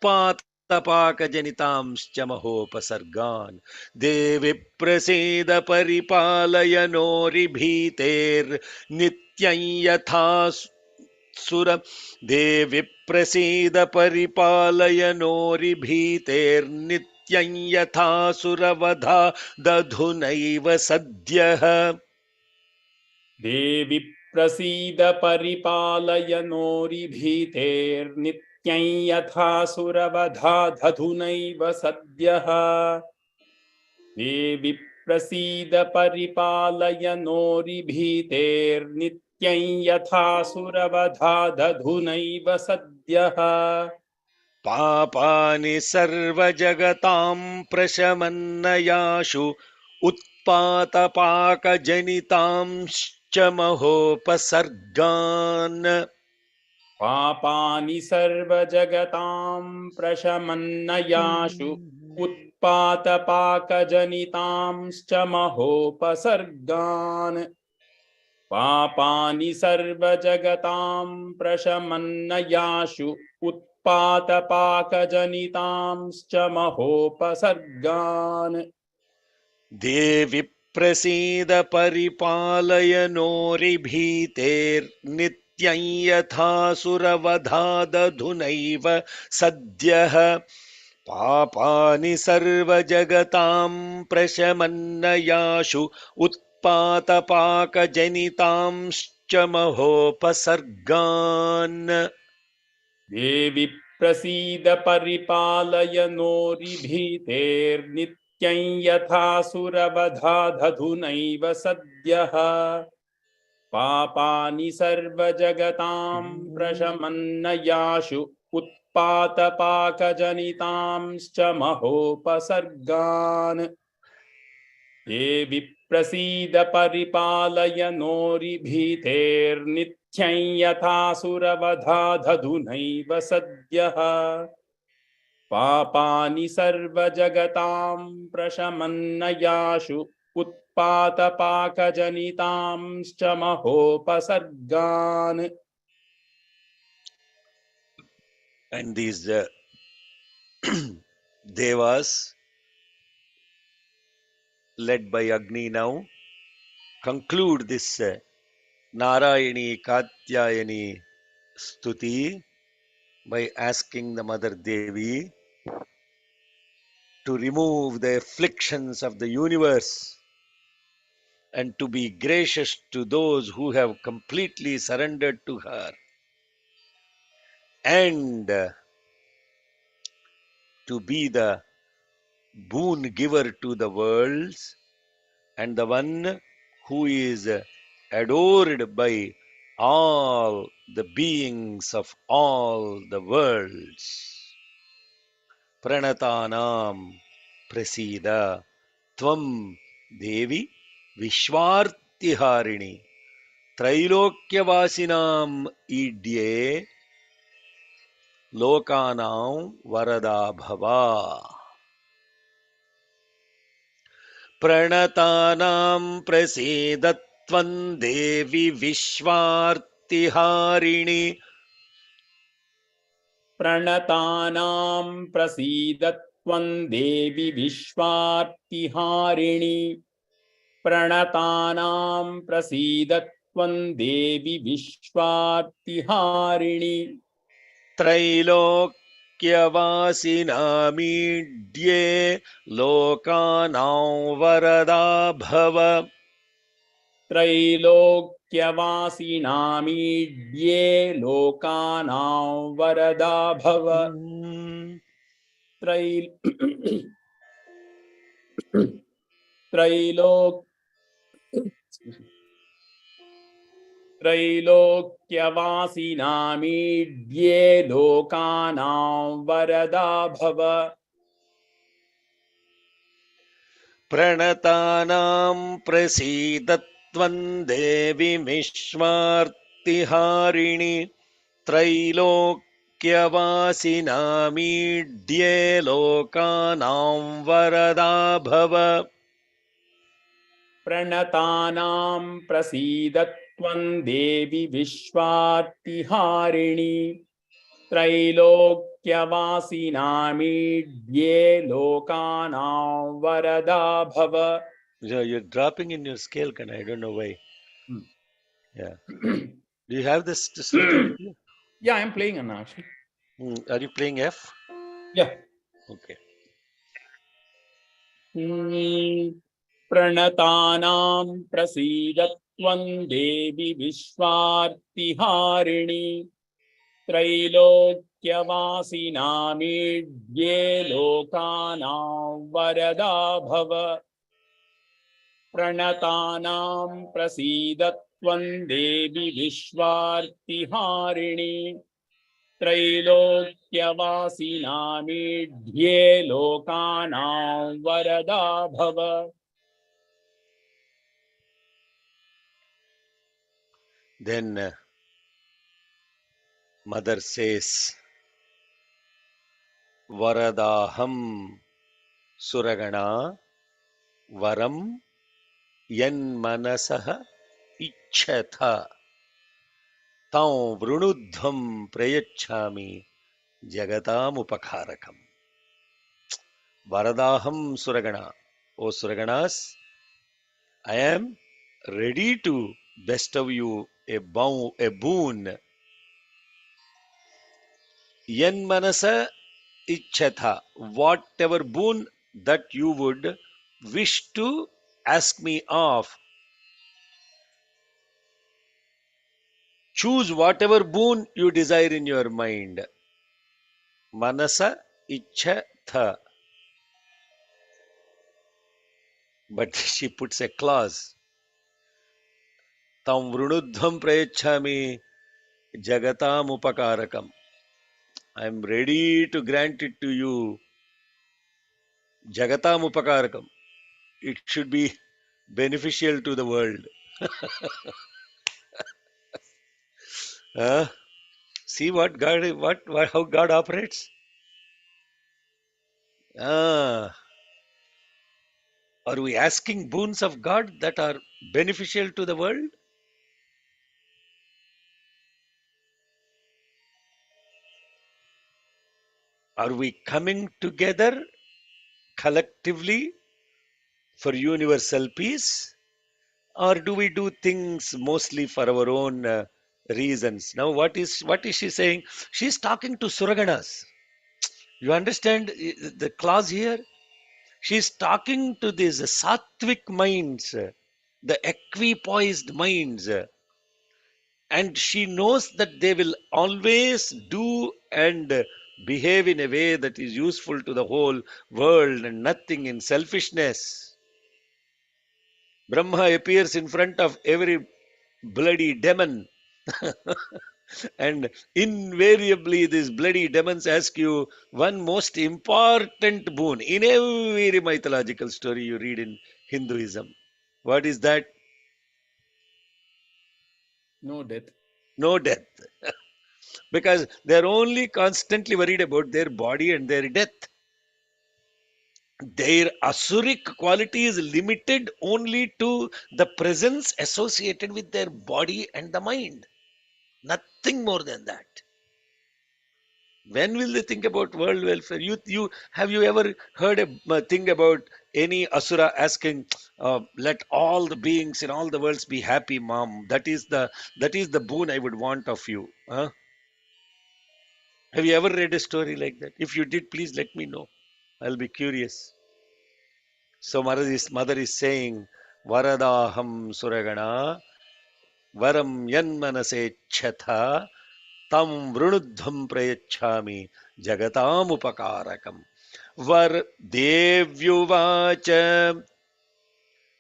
उत्पातपाकजनितांश्च महोपसर्गान् देवि प्रसीद परिपालयनोरिभीतेर्नित्यं यथा सुर देवि प्रसीद परिपालयनोरिभीतेर्नित्यं यथा सुरवधा दधुनैव सद्यः देवि प्रसीद परिपालय नोरिभीतेर्नित्यं यथासुरवधा दधुनैव सद्यः देवि प्रसीद परिपालय नोरिभीतेर्नित्यं यथासुरवधा दधुनैव सद्यः पापानि सर्वजगतां प्रशमन्नयाशु उत्पातपाकजनितांश्च महोपसर्गान् पापानि सर्वजगतां प्रशमन्नयाशु उत्पातपाकजनितांश्च महोपसर्गान् पापानि सर्वजगतां प्रशमन्नयाशु उत्पातपाकजनितांश्च महोपसर्गान् देवि प्रसीद परिपालय नोरिभीतेर्नित्यं यथासुरवधादधुनैव सद्यः पापानि सर्वजगतां प्रशमन्नयाशु उत्पातपाकजनितांश्च महोपसर्गान् देवि प्रसीद परिपालय नोरिभीतेर्नित्यं यथासुरवधाधधुनैव सद्यः पापानि सर्वजगतां प्रशमन्न याशु उत्पातपाकजनितांश्च महोपसर्गान् देवि प्रसीद परिपालय नोरिभीतेर्नित्यं यथासुरवधाधधुनैव सद्यः पापानि सर्वजगतां प्रशमन्न Yashu उत्पातपाकजनितांश्च महोपसर्गान् and these devas led by Agni now conclude this Narayani Katyayani Stuti by asking the Mother Devi to remove the afflictions of the universe and to be gracious to those who have completely surrendered to her, and to be the boon giver to the worlds and the one who is adored by all the beings of all the worlds. Pranatanam prasida tvam devi vishwartiharini त्रैलोक्यवासिनाम् ईड्ये लोकानां वरदा भवा प्रणतानां प्रसीदत्वं देवि विश्वार्तिहारिणि प्रणतानां प्रसीदत्वं देवि विश्वार्तिहारिणि प्रणतानां प्रसीदत्वं देवि विश्वार्तिहारिणि त्रैलोक्यवासिनामीड्ये लोकानां वरदा भव त्रैलोक्यवासिनामीड्ये लोकानां वरदा भव त्रैलोक त्रैलोक्यवासिनामीड्ये लोकानां वरदा भव प्रणतानां प्रसीदत्वं देवि विश्वार्तिहारिणि त्रैलोक्यवासिनामीड्ये लोकानां वरदा भव प्रणतानां प्रसीदत्वं देवि विश्वार्तिहारिणि त्रैलोक्यवासिनामीड्ये लोकानां वरदा भव You're dropping in your scale, can I don't know why. Yeah. Do you have this Sloka with you? Yeah, I'm playing Anna actually. Are you playing F? Yeah. Okay. प्रणतानां प्रसीदत्वं देवि विश्वार्तिहारिणि त्रैलोक्यवासिनामीड्ये लोकानां वरदा भव प्रणतानां प्रसीदत्वं देवि विश्वार्तिहारिणि त्रैलोक्यवासिनामीड्ये लोकानां वरदा भव Then Mother says, Varadaham Suragana Varam Yan Manasaha Ichhatha Tam Vrunudham Prayachami Jagatam Upakarakam. Varadaham Suragana. O Suraganas, I am ready to bestow you a boon. Yan manasa ichhatha, whatever boon that you would wish to ask me of, Choose whatever boon you desire in your mind. Manasa ichha tha. But she puts a clause. Tam vrunudhvam prayachami jagatam upakarakam. I am ready to grant it to you. Jagatam upakarakam. It should be beneficial to the world. Huh? See how God operates? Ah, are we asking boons of God that are beneficial to the world? Are we coming together collectively for universal peace? Or do we do things mostly for our own reasons? Now, what is she saying? She's talking to Suraganas. You understand the clause here? She's talking to these sattvic minds, the equipoised minds, and she knows that they will always do and behave in a way that is useful to the whole world and nothing in selfishness. Brahma appears in front of every bloody demon, and invariably these bloody demons ask you one most important boon in every mythological story you read in Hinduism. What is that? No death. No death. Because they're only constantly worried about their body and their death. Their asuric quality is limited only to the presence associated with their body and the mind. Nothing more than that. When will they think about world welfare? You have you ever heard a thing about any asura asking, "Let all the beings in all the worlds be happy, mom. That is the boon I would want of you." Huh? Have you ever read a story like that? If you did, please let me know. I'll be curious. So mother is saying, Varadaham Suragana, Varam Yanmanase Chatha, Tam Vrunudham Prayachami, Jagatam Upakarakam. Var Devyuvacha,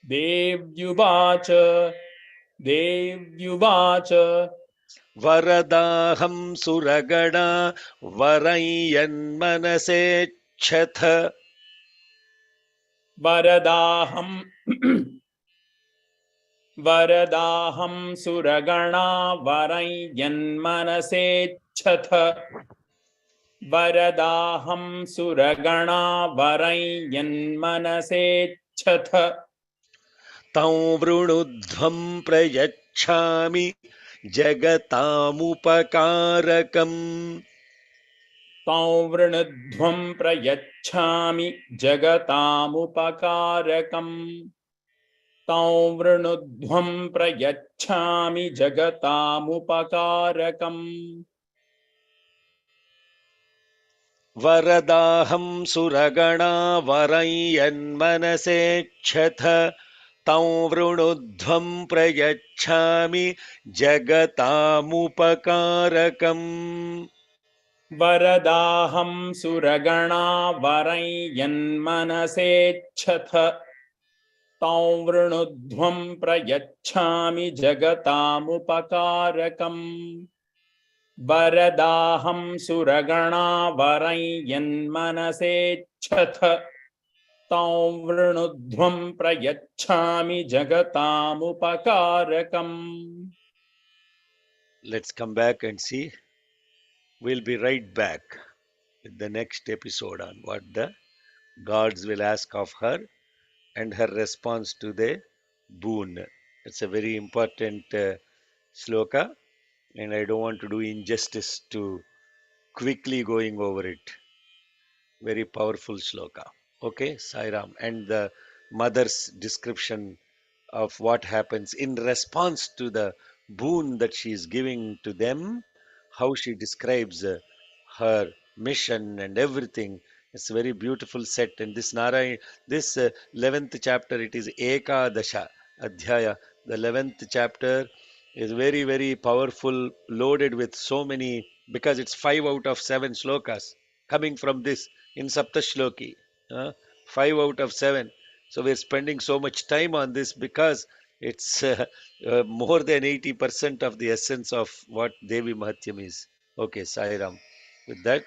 देव्युवाच देव्युवाच Varadaham Suragana, Varayanmanase Chatha. वरदाहं वरदाहं सुरगणा वरं यन्मनसेच्छथ वरदाहं सुरगणा वरं यन्मनसेच्छथ तं वृणुध्वं प्रयच्छामि जगतामुपकारकम् तं वृणुध्वं प्रयच्छामि जगतामुपकारकम् तं वृणुध्वं प्रयच्छामि जगतामुपकारकम् वरदाहं सुरगणा वरं यन्मनसेच्छथ तं वृणुध्वं प्रयच्छामि जगतामुपकारकम् वरदाहं सुरगणा वरं यन्मनसेच्छथ तं वृणुध्वं प्रयच्छामि जगतामुपकारकम् वरदाहं सुरगणा वरं यन्मनसेच्छथ तं वृणुध्वं प्रयच्छामि जगतामुपकारकम् Let's come back and see. We'll be right back with the next episode on what the gods will ask of her and her response to the boon. It's a very important sloka, and I don't want to do injustice to quickly going over it. Very powerful sloka. Okay, Sairam. And the mother's description of what happens in response to the boon that she is giving to them, how she describes her mission and everything. It's a very beautiful set. And this Narayan, this 11th chapter, it is Eka Dasha Adhyaya, the 11th chapter. is very, very powerful, loaded with so many, because it's 5 out of 7 slokas coming from this in Saptashloki. Uh, 5 out of 7. So we're spending so much time on this because it's more than 80% of the essence of what Devi Mahatyam is. Okay, Sairam. With that,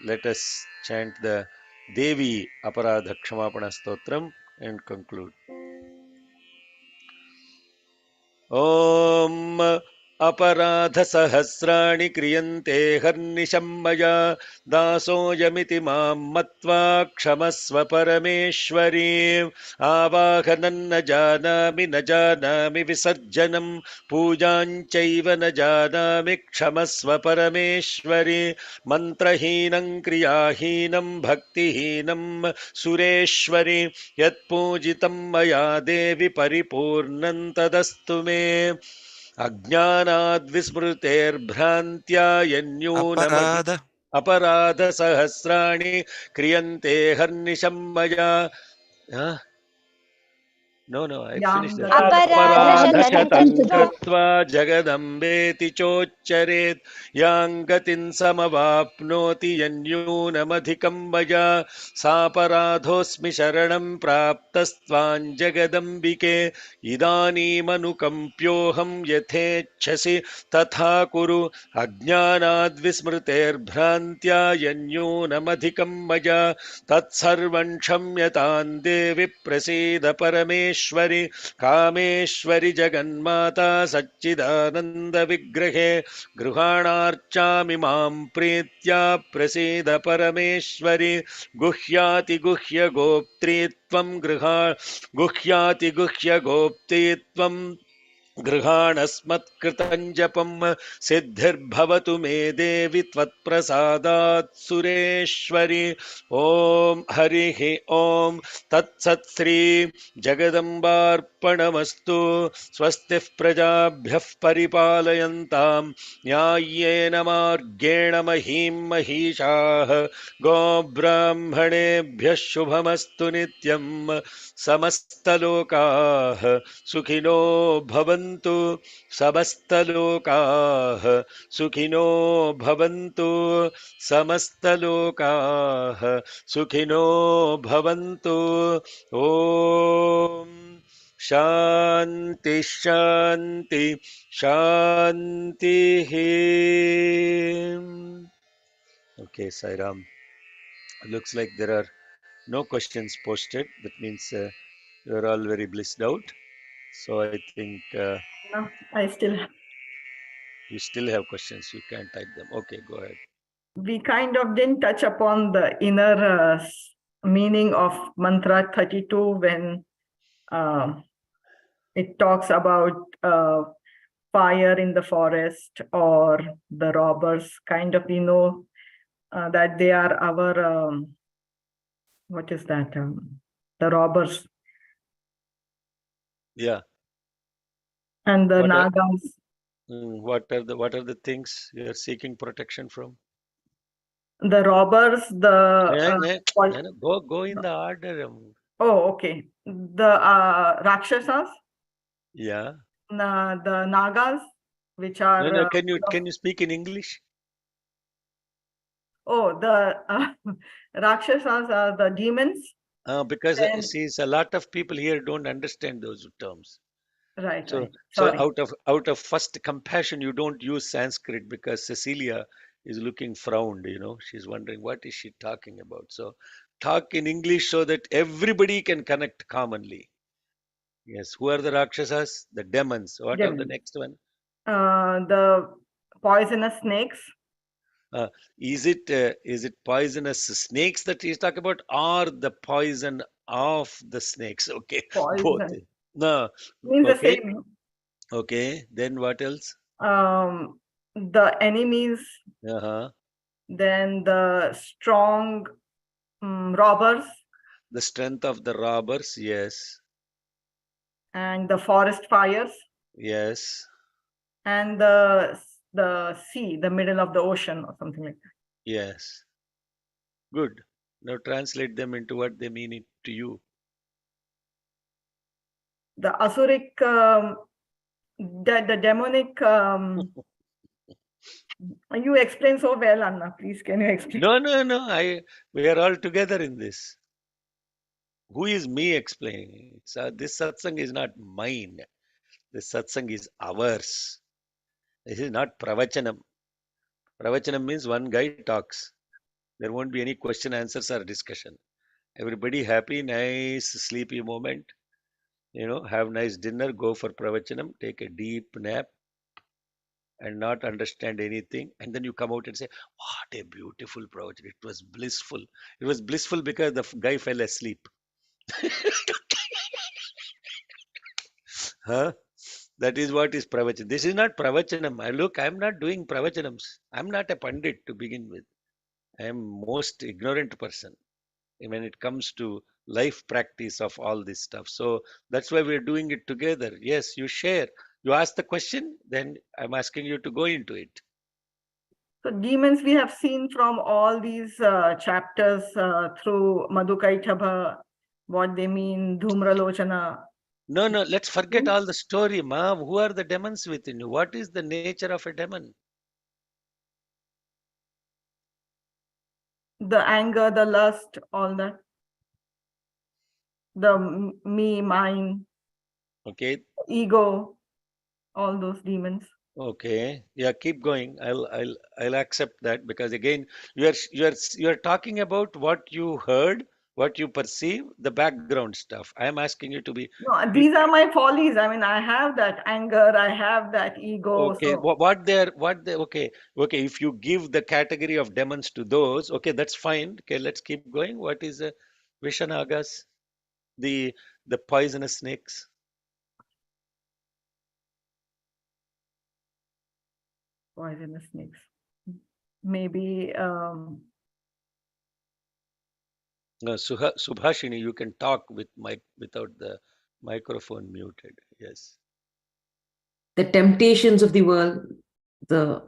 let us chant the Devi Aparadha Kshamapana Stotram and conclude. ॐ अपराधसहस्राणि क्रियन्ते हर्निशं मया दासोऽयमिति मां मत्वा क्षमस्व परमेश्वरी आवाहनं न जानामि विसर्जनं पूजां चैव न जानामि क्षमस्व परमेश्वरी मन्त्रहीनं क्रियाहीनं भक्तिहीनं सुरेश्वरि यत्पूजितं मया देवि परिपूर्णं तदस्तु मे अज्ञानाद्विस्मृतेर्भ्रान्त्या यन्यूनमधि अपराध अपराधसहस्राणि क्रियन्ते हर्निशं मया No, I finished that. अपराधशतं अपराधशतं कृत्वा कृत्वा जगदम्बेति चोच्चरेत् यां गतिं समवाप्नोति यन्यूनमधिकं मया सापराधोऽस्मि शरणं प्राप्तस्त्वां जगदम्बिके इदानीमनुकम्प्योऽहं यथेच्छसि तथा कुरु अज्ञानाद्विस्मृतेर्भ्रान्त्या यन्यूनमधिकं मया तत्सर्वं क्षम्यतां देवि प्रसीद परमेश्वरि कामेश्वरि जगन्माता सच्चिदानन्दविग्रहे गृहाणार्चामि मां प्रीत्या प्रसीद परमेश्वरि गुह्यातिगुह्यगोप्त्रीत्वं गुह्यातिगुह्यगोप्तीत्वं गृहाणस्मत्कृतं जपं सिद्धिर्भवतु मे देवि त्वत्प्रसादात् सुरेश्वरि ॐ हरिः ॐ तत्सत् श्री जगदम्बार्पणमस्तु स्वस्तिः प्रजाभ्यः परिपालयन्तां न्याय्येन मार्गेण महीं महिषाः गोब्राह्मणेभ्यः शुभमस्तु नित्यं समस्तलोकाः सुखिनो भवन्तु समस्तलोकाः सुखिनो भवन्तु समस्तलोकाः सुखिनो भवन्तु ॐ शान्ति शान्ति शान्तिः Okay, Sairam. Looks like there are no questions posted. That means you're all very blissed out. So I think No, I still, you still have questions. You can't type them. Okay, go ahead. we kind of didn't touch upon the inner meaning of mantra 32 when it talks about fire in the forest or the robbers. Kind of, we know that they are our, what is that? The robbers Yeah. and the What are, nagas. what are the things you are seeking protection from? The robbers, the Go in the order. oh, okay. The Rakshasas, Yeah. the Nagas, which are No. Can you speak in English? oh, the Rakshasas are the demons. Because Then, see, a lot of people here don't understand those terms. right. So Sorry. out of first compassion, you don't use Sanskrit because Cecilia is looking frowned. She's wondering what is she talking about. So talk in English so that everybody can connect commonly. Yes. Who are the Rakshasas? The demons. What are the Demons. next one? The poisonous snakes. Is it poisonous snakes that he's talking about, or the poison of the snakes? Okay, both. Poison No, means the okay, same. okay. Then what else? The enemies. Uh-huh. Then the strong robbers. The strength of the robbers. Yes, And the forest fires. yes, And the sea, the middle of the ocean or something like that. yes. Good. Now translate them into what they mean to you. The Asuric the demonic, you explain so well, Anna. Please, can you explain? No. We are all together in this. Who is me explaining? This satsang is not mine. This satsang is ours. This is not pravachanam. Pravachanam means one guy talks. There won't be any question, answers, or discussion. Everybody happy, nice, sleepy moment. Have nice dinner, go for pravachanam, take a deep nap, and not understand anything. And then you come out and say, what a beautiful pravachanam. It was blissful. It was blissful because the guy fell asleep. Huh? That is what is pravachanam. This is not pravachanam. Look, I'm not doing pravachanams. I'm not a pandit to begin with. I am most ignorant person when it comes to life practice of all this stuff. So that's why we're doing it together. Yes, you share. You ask the question, then I'm asking you to go into it. So demons we have seen from all these chapters through Madhukaitaba, what they mean, Dhumralochana. No, let's forget all the story, Ma. Who are the demons within you? What is the nature of a demon? The anger, the lust, all that. The me, mine, Okay. ego, all those demons. Okay. Yeah, keep going. I'll accept that, because again, you're talking about what you heard, what you perceive, the background stuff. I am asking you to be. No, these are my follies. I mean, I have that anger, I have that ego. Okay, So okay, if you give the category of demons to those, okay, that's fine. Okay, let's keep going. What is Vishanagas, the the poisonous snakes? poisonous snakes. Maybe Subhashini, you can talk with mic without the microphone muted. Yes. The temptations of the world, the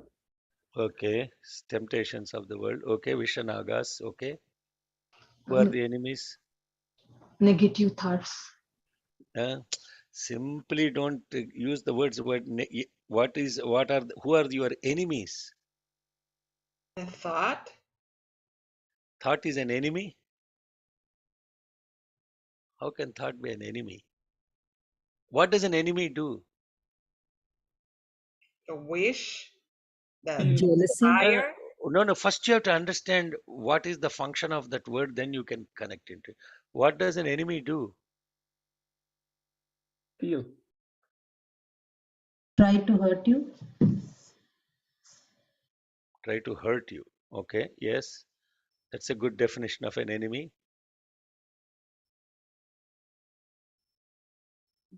Okay, temptations of the world. Okay, Vishanagas. Okay, who are the enemies? negative thoughts. Uh, Simply don't use the words. Who are your enemies? A thought? Thought is an enemy? How can thought be an enemy? What does an enemy do? The wish? The jealousy. desire? No. First, you have to understand what is the function of that word, then you can connect into it. What does an enemy do? Feel. Try to hurt you. Try to hurt you. Okay, yes. That's a good definition of an enemy.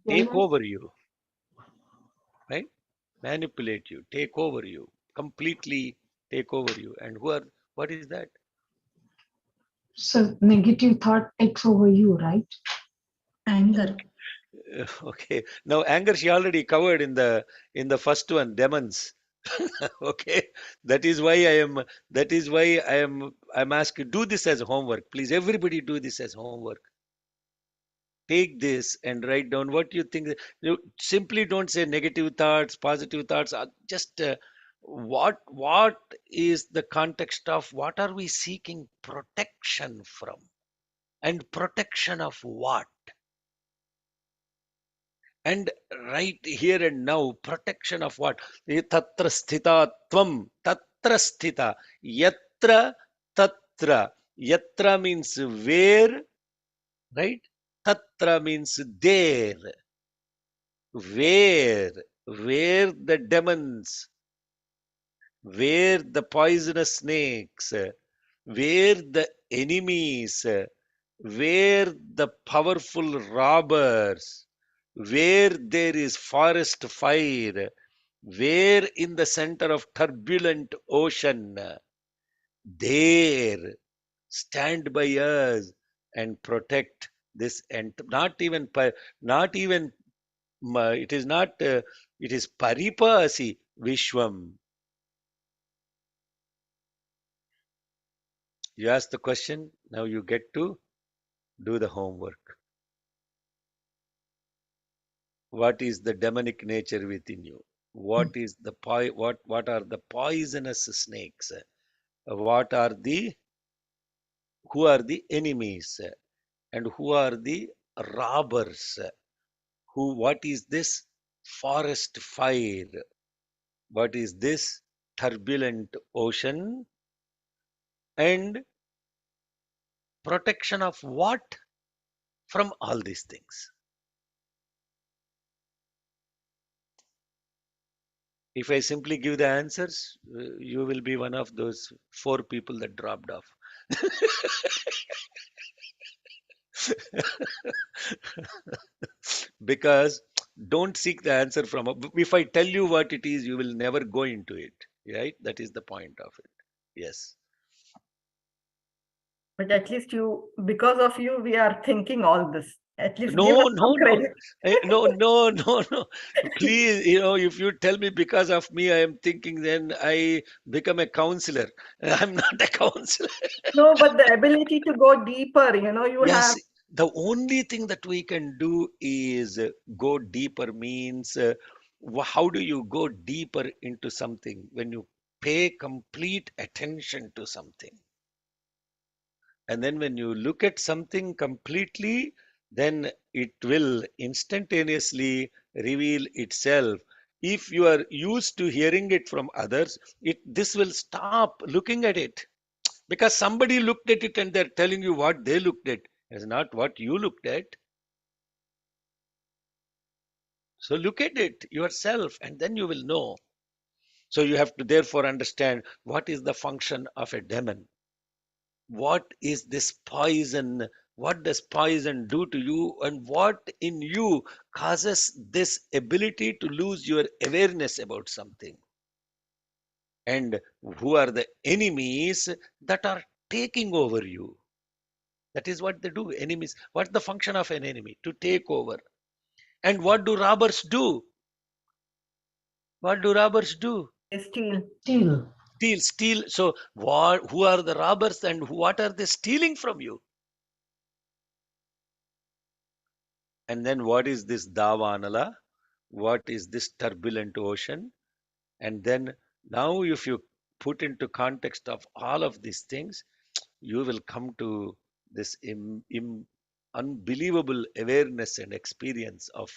Take Jealous. over you, right? Manipulate you, take over you, completely take over you. And what is that? So negative thought takes over you, right? Anger. Okay. Now anger she already covered in the first one, demons. Okay. I'm asking, do this as homework. Please, everybody do this as homework. Take this and write down what you think. You simply don't say negative thoughts, positive thoughts. Just what is the context of what are we seeking protection from, and protection of what? And right here and now, protection of what? Tatra sthita tvam, tatra sthita, yatra tatra. Yatra means where, right? Tatra means there. Where the demons, where the poisonous snakes, where the enemies, where the powerful robbers, where there is forest fire, where in the center of turbulent ocean, there stand by us and protect this. And not even it is not it is paripasi vishwam. You ask the question, now you get to do the homework. What is the demonic nature within you? What is the what are the poisonous snakes? What are the who are the enemies? And who are the robbers? Who what is this forest fire? What is this turbulent ocean? And protection of what from all these things? If I simply give the answers, you will be one of those 4 people that dropped off. Because don't seek the answer from if I tell you what it is, you will never go into it. Right? That is the point of it. Yes. But at least you, because of you, we are thinking all this. At least give us No, some no, no. credit. No, no, no, no. Please, if you tell me because of me, I am thinking, then I become a counselor. I'm not a counselor. No, but the ability to go deeper, you Yes, have. the only thing that we can do is go deeper means how do you go deeper into something when you pay complete attention to something? And then when you look at something completely, then it will instantaneously reveal itself. If you are used to hearing it from others, this will stop looking at it because somebody looked at it and they're telling you what they looked at is not what you looked at. So look at it yourself and then you will know. So you have to therefore understand what is the function of a demon. What is this poison? What does poison do to you? And what in you causes this ability to lose your awareness about something? And who are the enemies that are taking over you? That is what they do. Enemies. What's the function of an enemy? To take over. And what do robbers do? What do robbers do? They steal. Still. Steal. So who are the robbers and what are they stealing from you? And then what is this Davanala? What is this turbulent ocean? And then now if you put into context of all of these things, you will come to this unbelievable awareness and experience of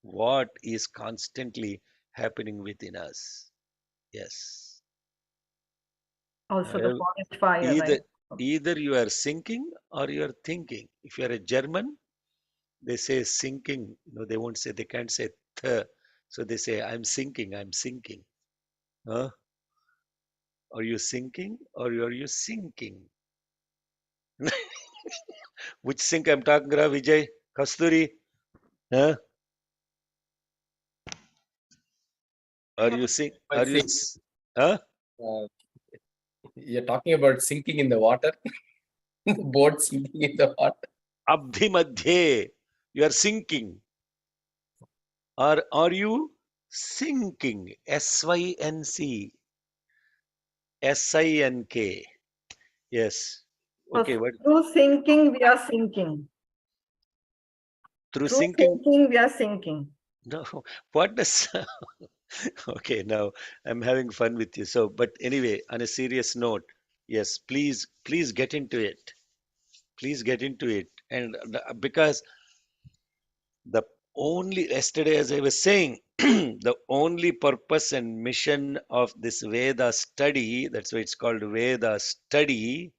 what is constantly happening within us. Yes. Also the Uh, forest fire, Either right? either you are sinking or you are thinking. If you are a German, they say sinking. They won't say, they can't say th. So they say, I'm sinking, I'm sinking. Huh? Are you sinking or are you sinking? Which sink I'm talking about, Vijay? Kasturi? Huh? I Are have you a sink? I Are you? think Huh? uh, you're talking about sinking in the water, boat sinking in the water. Abdhi madhye. You are sinking. Or are you sinking? SYNC. SINK. Yes. So Okay. What? through thinking, we are sinking. Through Through sinking? thinking, we are sinking. No. What does? Okay, now I'm having fun with you. So, but anyway, on a serious note, yes, please get into it. Please get into it. And because the only, yesterday, as I was saying, the only purpose and mission of this Veda study, that's why it's called Veda study,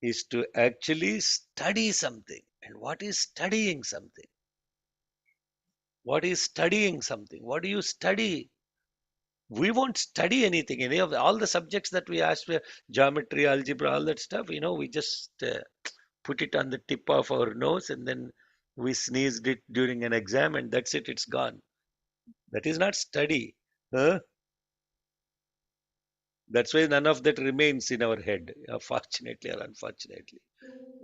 is to actually study something. And what is studying something? What is studying something? What do you study? We won't study anything. Any of all the subjects that we asked for, geometry, algebra, all that stuff, we just put it on the tip of our nose and then we sneezed it during an exam and that's it, it's gone. That is not study. Huh? That's why none of that remains in our head, fortunately or unfortunately.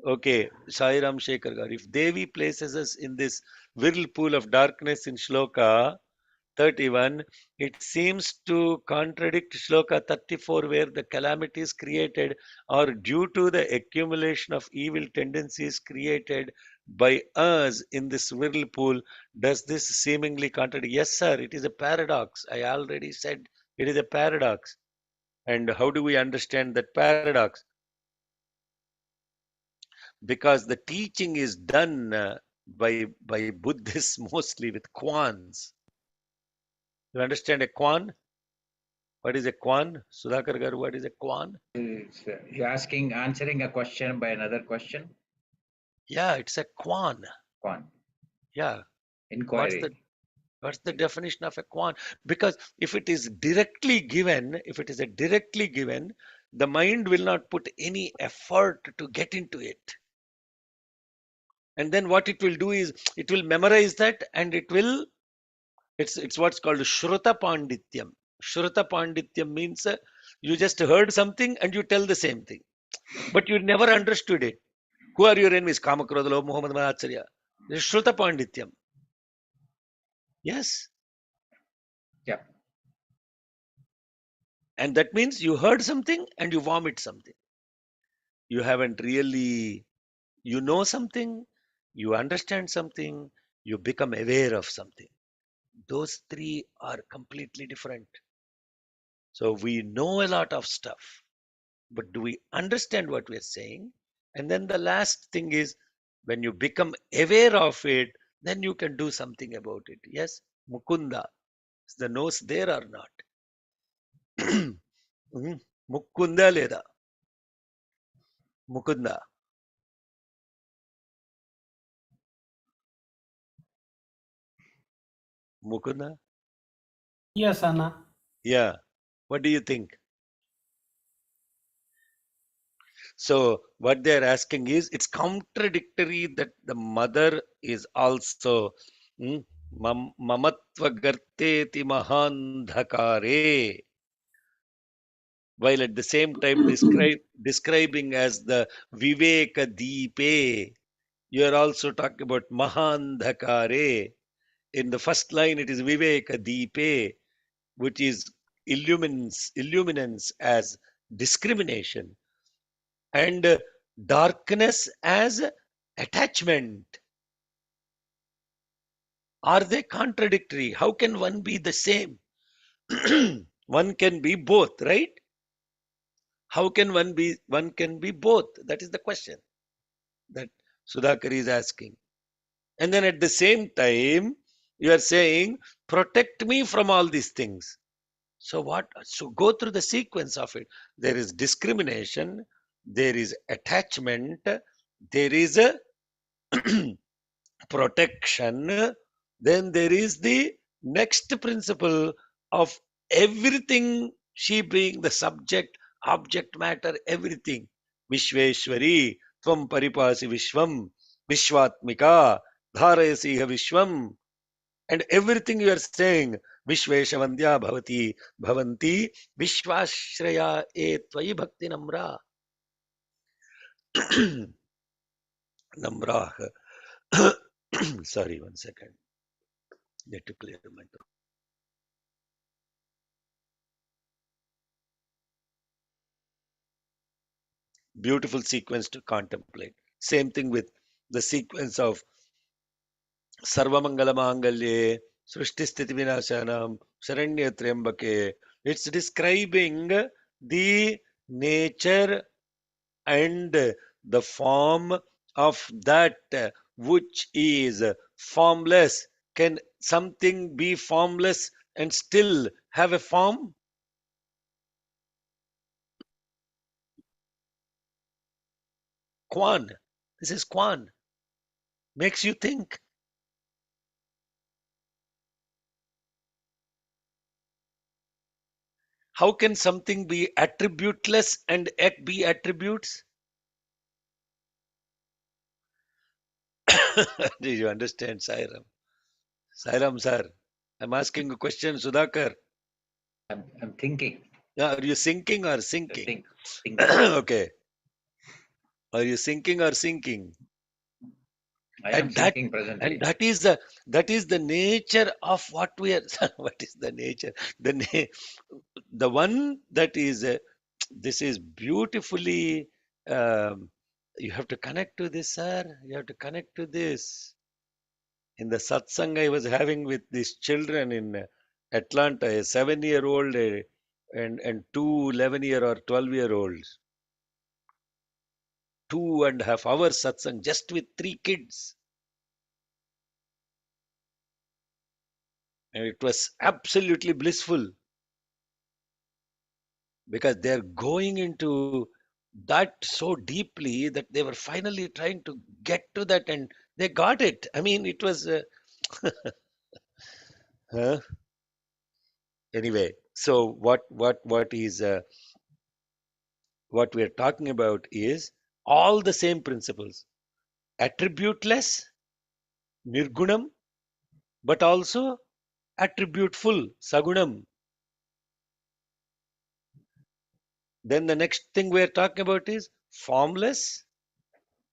Okay, Sai Ram Shekhar Garu, if Devi places us in this whirlpool of darkness in Shloka, 31, it seems to contradict Sloka 34, where the calamities created are due to the accumulation of evil tendencies created by us in this whirlpool. Does this seemingly contradict? Yes, sir, it is a paradox. I already said it is a paradox. And how do we understand that paradox? Because the teaching is done by Buddhists mostly with kwans. You understand a kwan? What is a kwan? Sudhakar garu, what is a kwan? You're answering a question by another question. Yeah, it's a kwan. Quan. Yeah. Inquiry. What's the definition of a kwan? Because if it is directly given, the mind will not put any effort to get into it. And then what it will do is it will memorize that, and it's what's called Shruta Pandityam. Shruta Pandityam means you just heard something and you tell the same thing, but you never understood it. Who are your enemies? Kamakrodha, Lobha, Mohamad, Acharya. This is Shruta Pandityam. Yes. Yeah. And that means you heard something and you vomit something. You haven't really, you know something, you understand something, you become aware of something. Those three are completely different. So we know a lot of stuff, but do we understand what we're saying? And then the last thing is, when you become aware of it, then you can do something about it. Yes, Mukunda. Is the nose there or not? Mukunda leda. Mukunda. Mukunda? Yes, Anna. Yeah. What do you think? So what they're asking is, it's contradictory that the mother is also mamatva garteti mahandhakare, while at the same time describing as the viveka deepe. You are also talking about mahandhakare. In the first line, it is viveka deepe, which is illuminance as discrimination, and darkness as attachment. Are they contradictory? How can one be the same? One can be both, right? How can one can be both? That is the question that Sudhakar is asking. And then at the same time, you are saying, protect me from all these things. So what? So go through the sequence of it. There is discrimination, there is attachment, there is a protection, then there is the next principle of everything, she being the subject, object matter, everything. Vishveshwari, Tvam Paripasi Vishwam, Vishwatmika, Dharayasiha Vishwam, and everything you are saying, Vishveshavandya Bhavati, Bhavanti, Vishwashraya E Tvayi Bhakti Namra. Namrah. Sorry, one second. Need to clear my throat. Beautiful sequence to contemplate. Same thing with the sequence of Sarvamangala Mangalye, Srishti Sthiti Vinashanam, Sharanya Triambake. It's describing the nature and the form of that which is formless. Can something be formless and still have a form? Kwan. This is Kwan. Makes you think. How can something be attributeless and yet be attributes? Did you understand, Sairam? Sairam, sir. I'm asking a question, Sudhakar. I'm thinking. Are you sinking or sinking? Thinking. Okay. Are you sinking or sinking? I am And that sinking presently. that is the nature of what we are. What is the nature? The one that is this is beautifully. Um, you have to connect to this, sir. You have to connect to this. In the satsang I was having with these children in Atlanta, a 7-year-old and two 11-year or 12-year-olds, 2.5 hours satsang just with 3 kids. And it was absolutely blissful because they're going into that so deeply that they were finally trying to get to that and they got it. I mean, it was huh? Anyway. So what we are talking about is all the same principles, attributeless, nirgunam, but also attributeful, sagunam. Then the next thing we are talking about is formless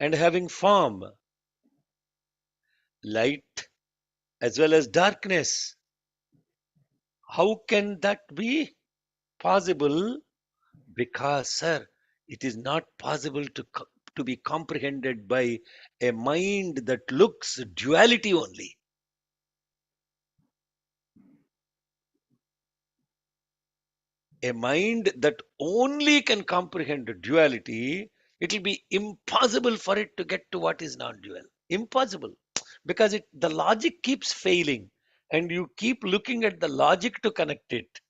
and having form, light as well as darkness. How can that be possible? Because, sir, it is not possible to be comprehended by a mind that looks duality only. A mind that only can comprehend duality, it will be impossible for it to get to what is non-dual. Impossible. Because the logic keeps failing and you keep looking at the logic to connect it.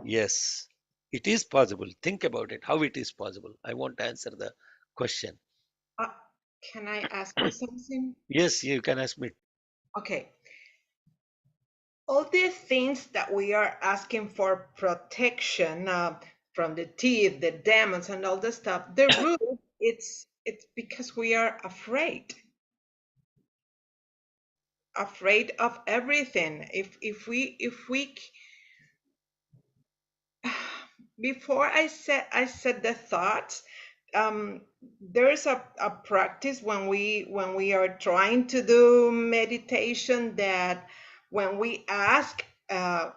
Yes, it is possible. Think about it, how it is possible. I won't answer the question. Uh, can I ask you something? Yes, you can ask me. Okay. All these things that we are asking for protection from the teeth, the demons, and all this stuff, the root, it's because we are afraid of everything. If we before I said the thoughts, there's a practice when we are trying to do meditation, that when we ask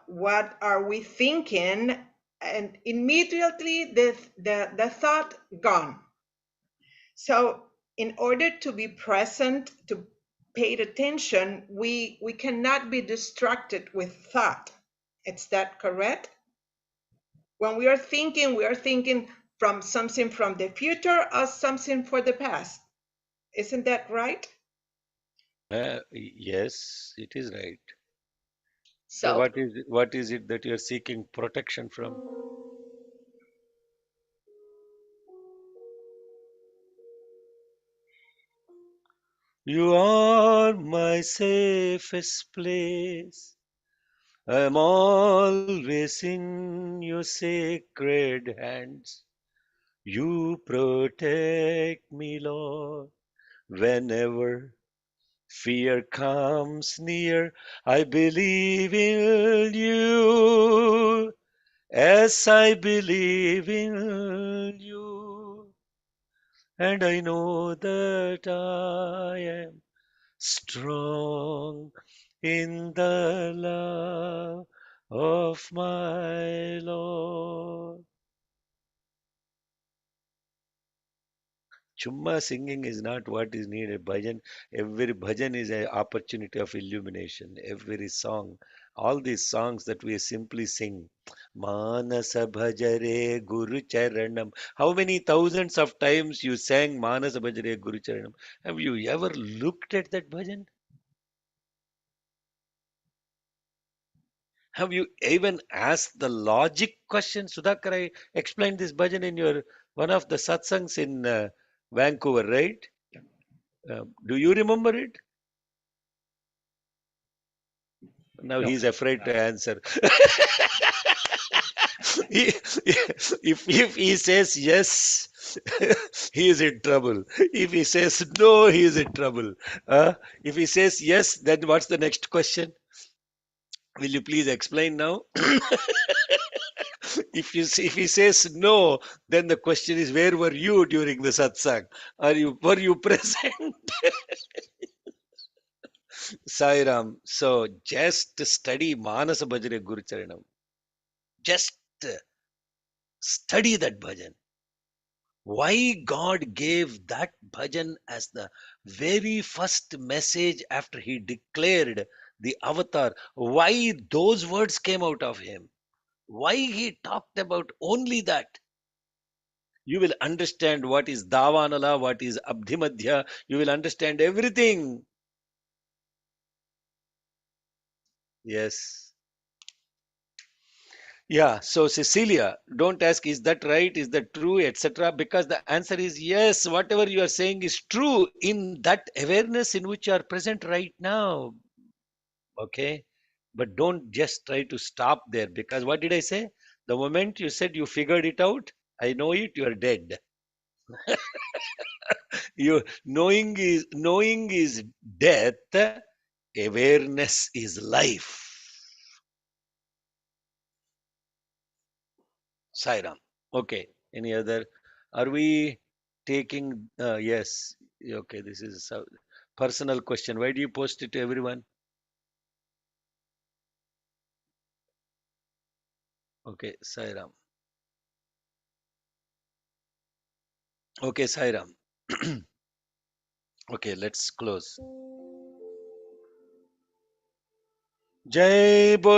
what are we thinking, and immediately the thought gone. So in order to be present, to pay attention, we cannot be distracted with thought. Is that correct? When we are thinking from something from the future or something for the past. Isn't that right? Yes, it is right. So So what is it that you're seeking protection from? You are my safest place. I'm always in your sacred hands. You protect me, Lord, whenever fear comes near. I believe in you as I believe in you. And I know that I am strong in the love of my Lord. Chumma singing is not what is needed. Bhajan, every bhajan is an opportunity of illumination. Every song, all these songs that we simply sing. Manasa bhajare Guru Charanam. How many thousands of times you sang Manasa bhajare Guru Charanam? Have you ever looked at that bhajan? Have you even asked the logic question? Sudhakar, I explained this bhajan in your one of the satsangs in Vancouver, right? Do you remember it? Now No, he's afraid to no. answer. He- if he says yes, he is in trouble. If he says no, he is in trouble. If he says yes, then what's the next question? Will you please explain now? If he says no, then the question is, where were you during the satsang? Were you present? Sairam. So just study Manasa Bhajane Guru Charanam. Just study that bhajan. Why God gave that bhajan as the very first message after he declared the avatar? Why those words came out of him? Why he talked about only that? You will understand what is Davanala, what is Abdhimadhya. You will understand everything. Yes. Yeah, so Cecilia, don't ask, is that right? Is that true, etc. Because the answer is yes, whatever you are saying is true in that awareness in which you are present right now. Okay. But don't just try to stop there, because what did I say? The moment you said you figured it out, I know it, you are dead. You knowing is death, awareness is life. Sairam. Okay. Any other? Are we taking? Yes. Okay. This is a personal question. Why do you post it to everyone? Okay. Sairam. Okay. Sairam. Okay. Let's close. Jai Bol.